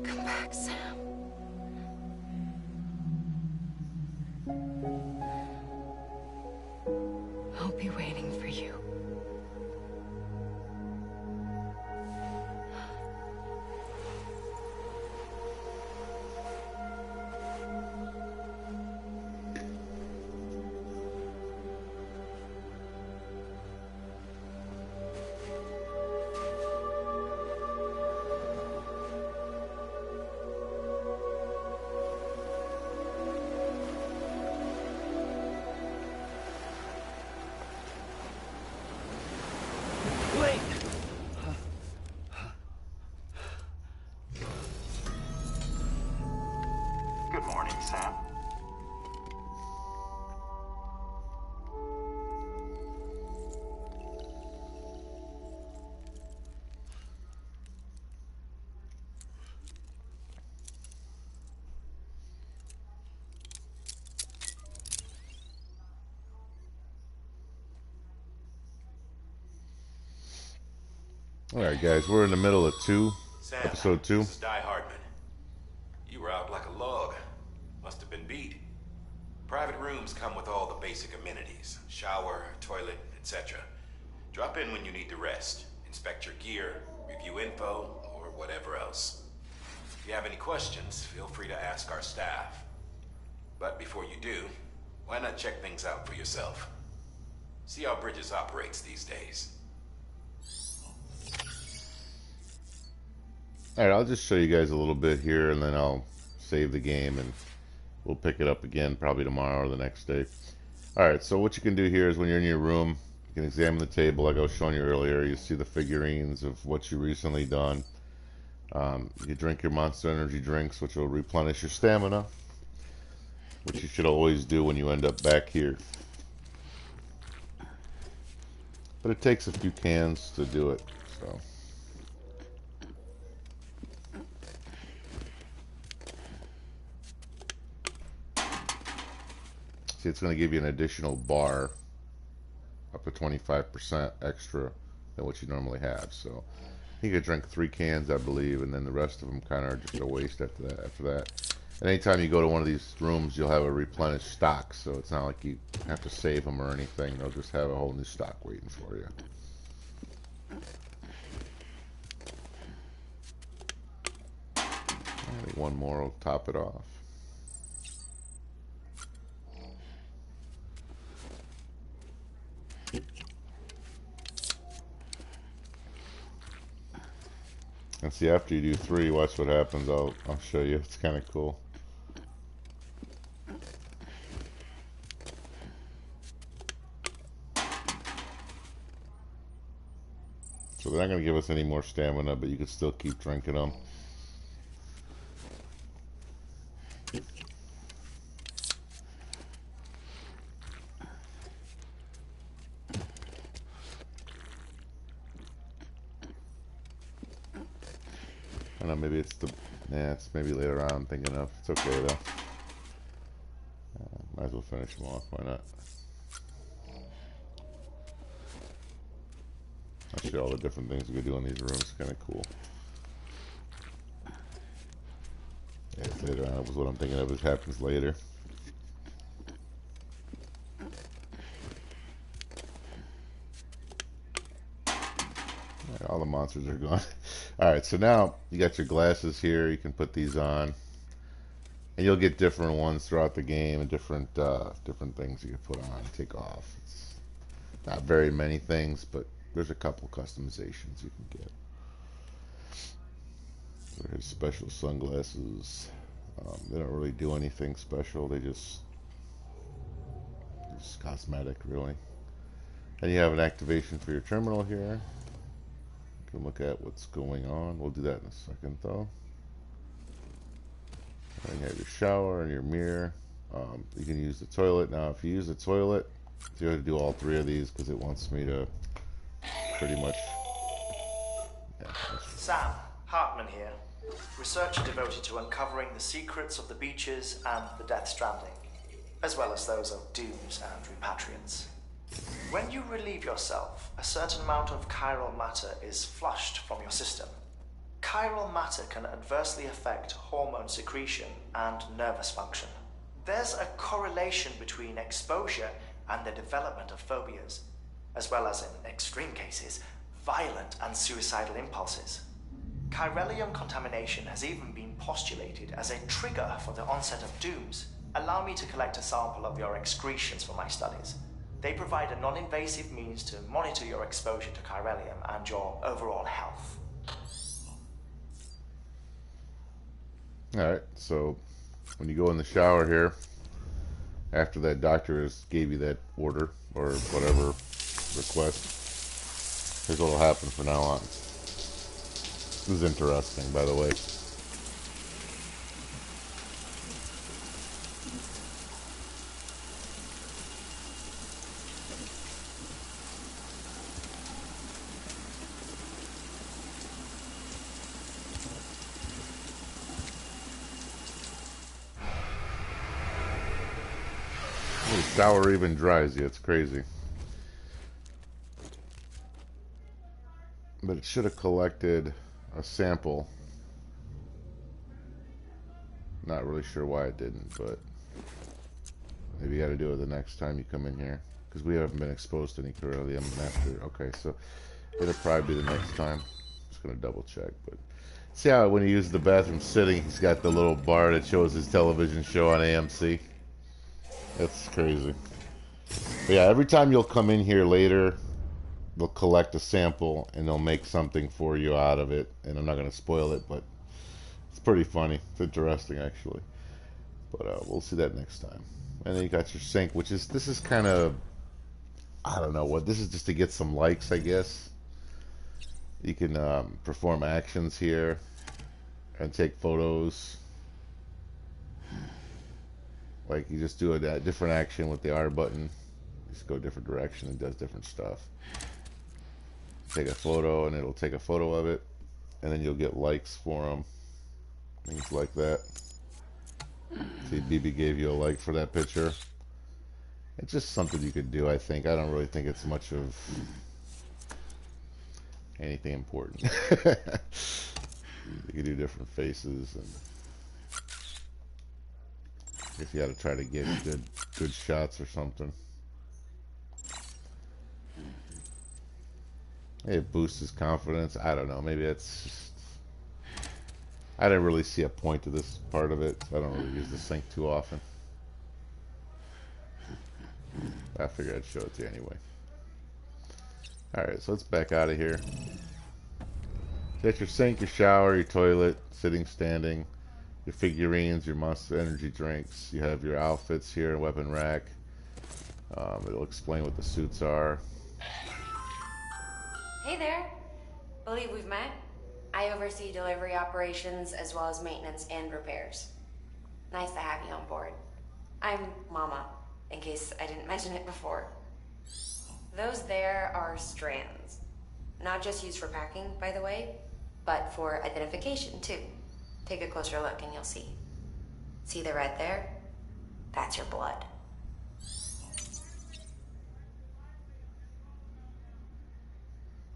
Come back, Sam. I'll be waiting for you. Wait! Good morning, Sam. Alright, guys, we're in the middle of Sam, episode 2. This is Die Hardman. You were out like a log. Must have been beat. Private rooms come with all the basic amenities. Shower, toilet, etc. Drop in when you need to rest. Inspect your gear, review info, or whatever else. If you have any questions, feel free to ask our staff. But before you do, why not check things out for yourself? See how Bridges operates these days. Alright, I'll just show you guys a little bit here, and then I'll save the game, and we'll pick it up again probably tomorrow or the next day. Alright, so what you can do here is when you're in your room, you can examine the table like I was showing you earlier. You see the figurines of what you recently done. You drink your Monster Energy drinks, which will replenish your stamina, which you should always do when you end up back here. But it takes a few cans to do it, so... See, it's going to give you an additional bar, up to 25% extra than what you normally have. So you could drink 3 cans, I believe, and then the rest of them kind of are just a waste after that. And anytime you go to one of these rooms, you'll have a replenished stock, so it's not like you have to save them or anything. They'll just have a whole new stock waiting for you. I think one more will top it off. And see, after you do 3, watch what happens. I'll show you. It's kind of cool. So they're not going to give us any more stamina, but you can still keep drinking them. I don't know, maybe it's the... Yeah, it's maybe later on I'm thinking of. It's okay, though. Might as well finish them off. Why not? I'll show all the different things we could do in these rooms. Kind of cool. Yeah, it's later on. That was what I'm thinking of. It happens later. Alright, all the monsters are gone. Alright, so now you got your glasses here. You can put these on. And you'll get different ones throughout the game and different things you can put on and take off. It's not very many things, but there's a couple customizations you can get. So here's special sunglasses. They don't really do anything special. They just cosmetic, really. And you have an activation for your terminal here. You can look at what's going on. We'll do that in a second, though. And you have your shower and your mirror. You can use the toilet. Now, if you use the toilet, you have to do all 3 of these because it wants me to pretty much... Yeah, Sam, Hartman here. Researcher devoted to uncovering the secrets of the beaches and the Death Stranding, as well as those of dooms and repatriants. When you relieve yourself, a certain amount of chiral matter is flushed from your system. Chiral matter can adversely affect hormone secretion and nervous function. There's a correlation between exposure and the development of phobias, as well as, in extreme cases, violent and suicidal impulses. Chiralium contamination has even been postulated as a trigger for the onset of dooms. Allow me to collect a sample of your excretions for my studies. They provide a non-invasive means to monitor your exposure to chiralium and your overall health. Alright, so when you go in the shower here, after that doctor gave you that order or whatever request, here's what will happen from now on. This is interesting, by the way. The shower even dries you, it's crazy. But it should have collected a sample. Not really sure why it didn't, but maybe you got to do it the next time you come in here, because we haven't been exposed to any chiralium after. Okay, so it'll probably be the next time. Just gonna double check, but see how when he uses the bathroom sitting, he's got the little bar that shows his television show on AMC. That's crazy. But yeah, every time you'll come in here later, they'll collect a sample and they'll make something for you out of it. And I'm not going to spoil it, but it's pretty funny. It's interesting, actually. But we'll see that next time. And then you got your sink, which is, this is kind of, I don't know what, this is just to get some likes, I guess. You can perform actions here and take photos. Like you just do a different action with the R button. Just go a different direction and does different stuff. Take a photo and it'll take a photo of it, and then you'll get likes for them. Things like that. See, BB gave you a like for that picture. It's just something you could do, I think. I don't really think it's much of anything important. You could do different faces, and if you got to try to get good shots or something. It boosts his confidence. I don't know. Maybe it's just I didn't really see a point to this part of it. I don't really use the sink too often. I figured I'd show it to you anyway. Alright, so let's back out of here. Get your sink, your shower, your toilet, sitting, standing, your figurines, your Monster Energy drinks. You have your outfits here, weapon rack. It'll explain what the suits are. Hey there. Believe we've met. I oversee delivery operations as well as maintenance and repairs. Nice to have you on board. I'm Mama, in case I didn't mention it before. Those there are strands. Not just used for packing, by the way, but for identification too. Take a closer look and you'll see. See the red there? That's your blood.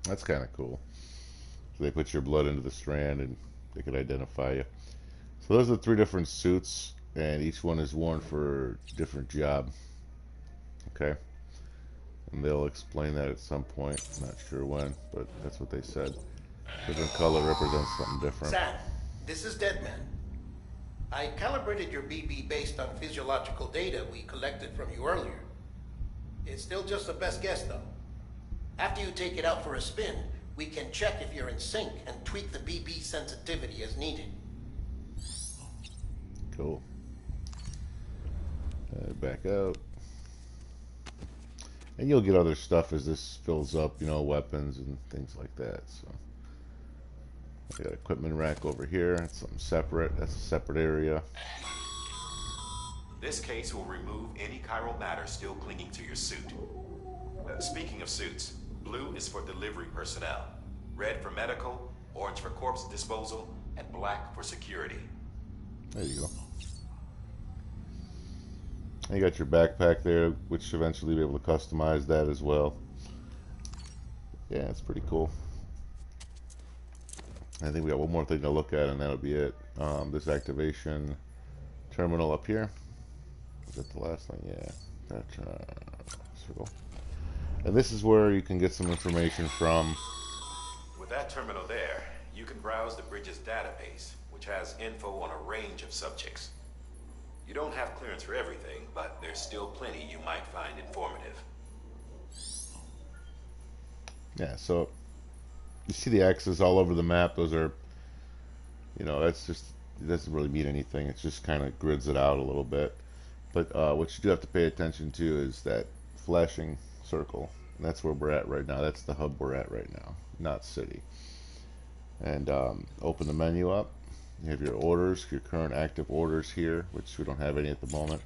That's kind of cool. So they put your blood into the strand and they can identify you. So those are the 3 different suits, and each one is worn for a different job. Okay. And they'll explain that at some point. Not sure when, but that's what they said. Different color represents something different. Sam, this is Deadman. I calibrated your BB based on physiological data we collected from you earlier. It's still just a best guess, though. After you take it out for a spin, we can check if you're in sync and tweak the BB sensitivity as needed. Cool. Back out. And you'll get other stuff as this fills up, you know, weapons and things like that. So we got equipment rack over here. It's something separate. That's a separate area. This case will remove any chiral matter still clinging to your suit. Speaking of suits, blue is for delivery personnel, red for medical, orange for corpse disposal, and black for security. There you go. And you got your backpack there, which eventually you'll be able to customize that as well. Yeah, it's pretty cool. I think we got one more thing to look at, and that'll be it. This activation terminal up here. Is that the last thing? Yeah. That's circle. And this is where you can get some information from. With that terminal there, you can browse the Bridges database, which has info on a range of subjects. You don't have clearance for everything, but there's still plenty you might find informative. Yeah, so you see the X's all over the map. Those are, you know, that's just, it doesn't really mean anything. It just kind of grids it out a little bit. But what you do have to pay attention to is that flashing circle. And that's where we're at right now. That's the hub we're at right now, not city. And open the menu up. You have your orders, your current active orders here, which we don't have any at the moment.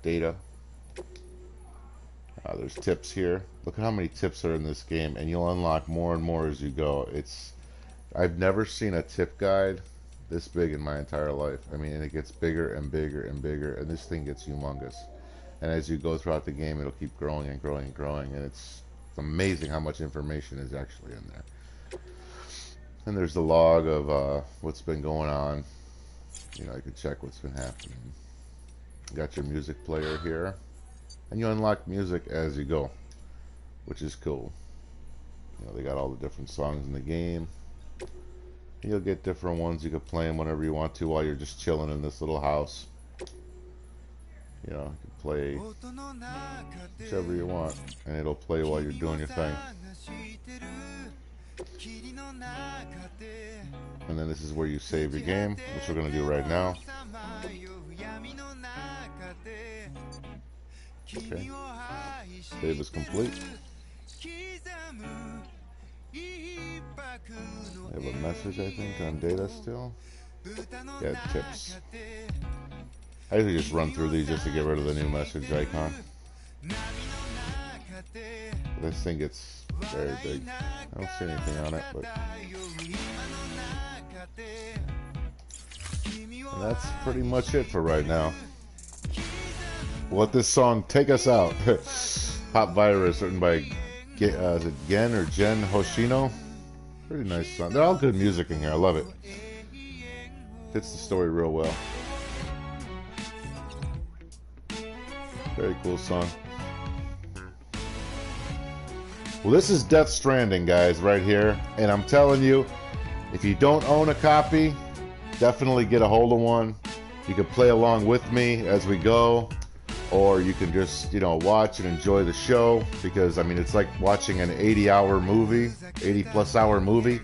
Data. There's tips here. Look at how many tips are in this game, and you'll unlock more and more as you go. I've never seen a tip guide this big in my entire life. I mean, and it gets bigger and bigger and bigger, and this thing gets humongous. And as you go throughout the game, it'll keep growing and growing and growing, and it's amazing how much information is actually in there. And there's the log of what's been going on. You know, you can check what's been happening. You got your music player here. And you unlock music as you go, which is cool. You know, they got all the different songs in the game. You'll get different ones. You can play them whenever you want to while you're just chilling in this little house. You know, you can play whichever you want, and it'll play while you're doing your thing. And then this is where you save your game, which we're going to do right now. Okay. Save is complete. I have a message, I think, on data still. Yeah, tips. I usually just run through these just to get rid of the new message icon. This thing gets very big. I don't see anything on it, but... And that's pretty much it for right now. Let this song take us out. Pop Virus, written by is it Gen or Jen Hoshino? Pretty nice song. They're all good music in here. I love it. Fits the story real well. Very cool song. Well, this is Death Stranding, guys, right here. And I'm telling you, If you don't own a copy, definitely get a hold of one. You can play along with me as we go, or you can just, you know, watch and enjoy the show, because I mean, it's like watching an 80-hour movie, 80+ hour movie.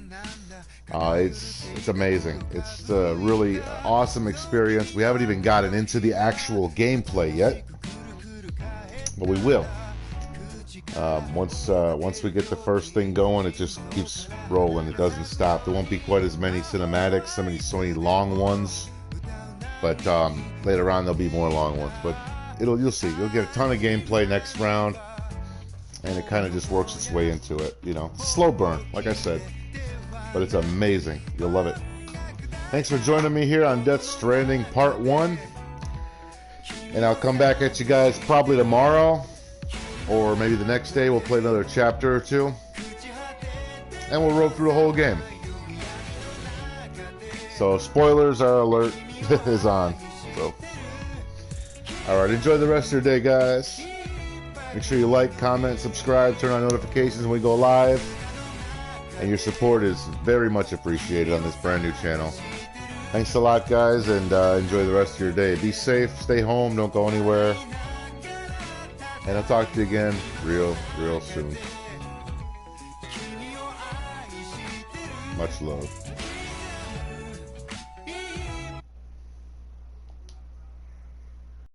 It's amazing. It's a really awesome experience. We haven't even gotten into the actual gameplay yet, but we will. Once we get the first thing going, it just keeps rolling. It doesn't stop. There won't be quite as many cinematics, so many long ones. But later on, there'll be more long ones. But you'll see. You'll get a ton of gameplay next round, and it kind of just works its way into it. You know, it's a slow burn, like I said, but it's amazing. You'll love it. Thanks for joining me here on Death Stranding Part 1, and I'll come back at you guys probably tomorrow, or maybe the next day. We'll play another chapter or two, and we'll roll through the whole game. So spoilers are alert is on. So, all right, enjoy the rest of your day, guys. Make sure you like, comment, subscribe, turn on notifications when we go live, and your support is very much appreciated on this brand new channel. Thanks a lot, guys, and enjoy the rest of your day. Be safe, stay home, don't go anywhere, and I'll talk to you again real soon. Much love.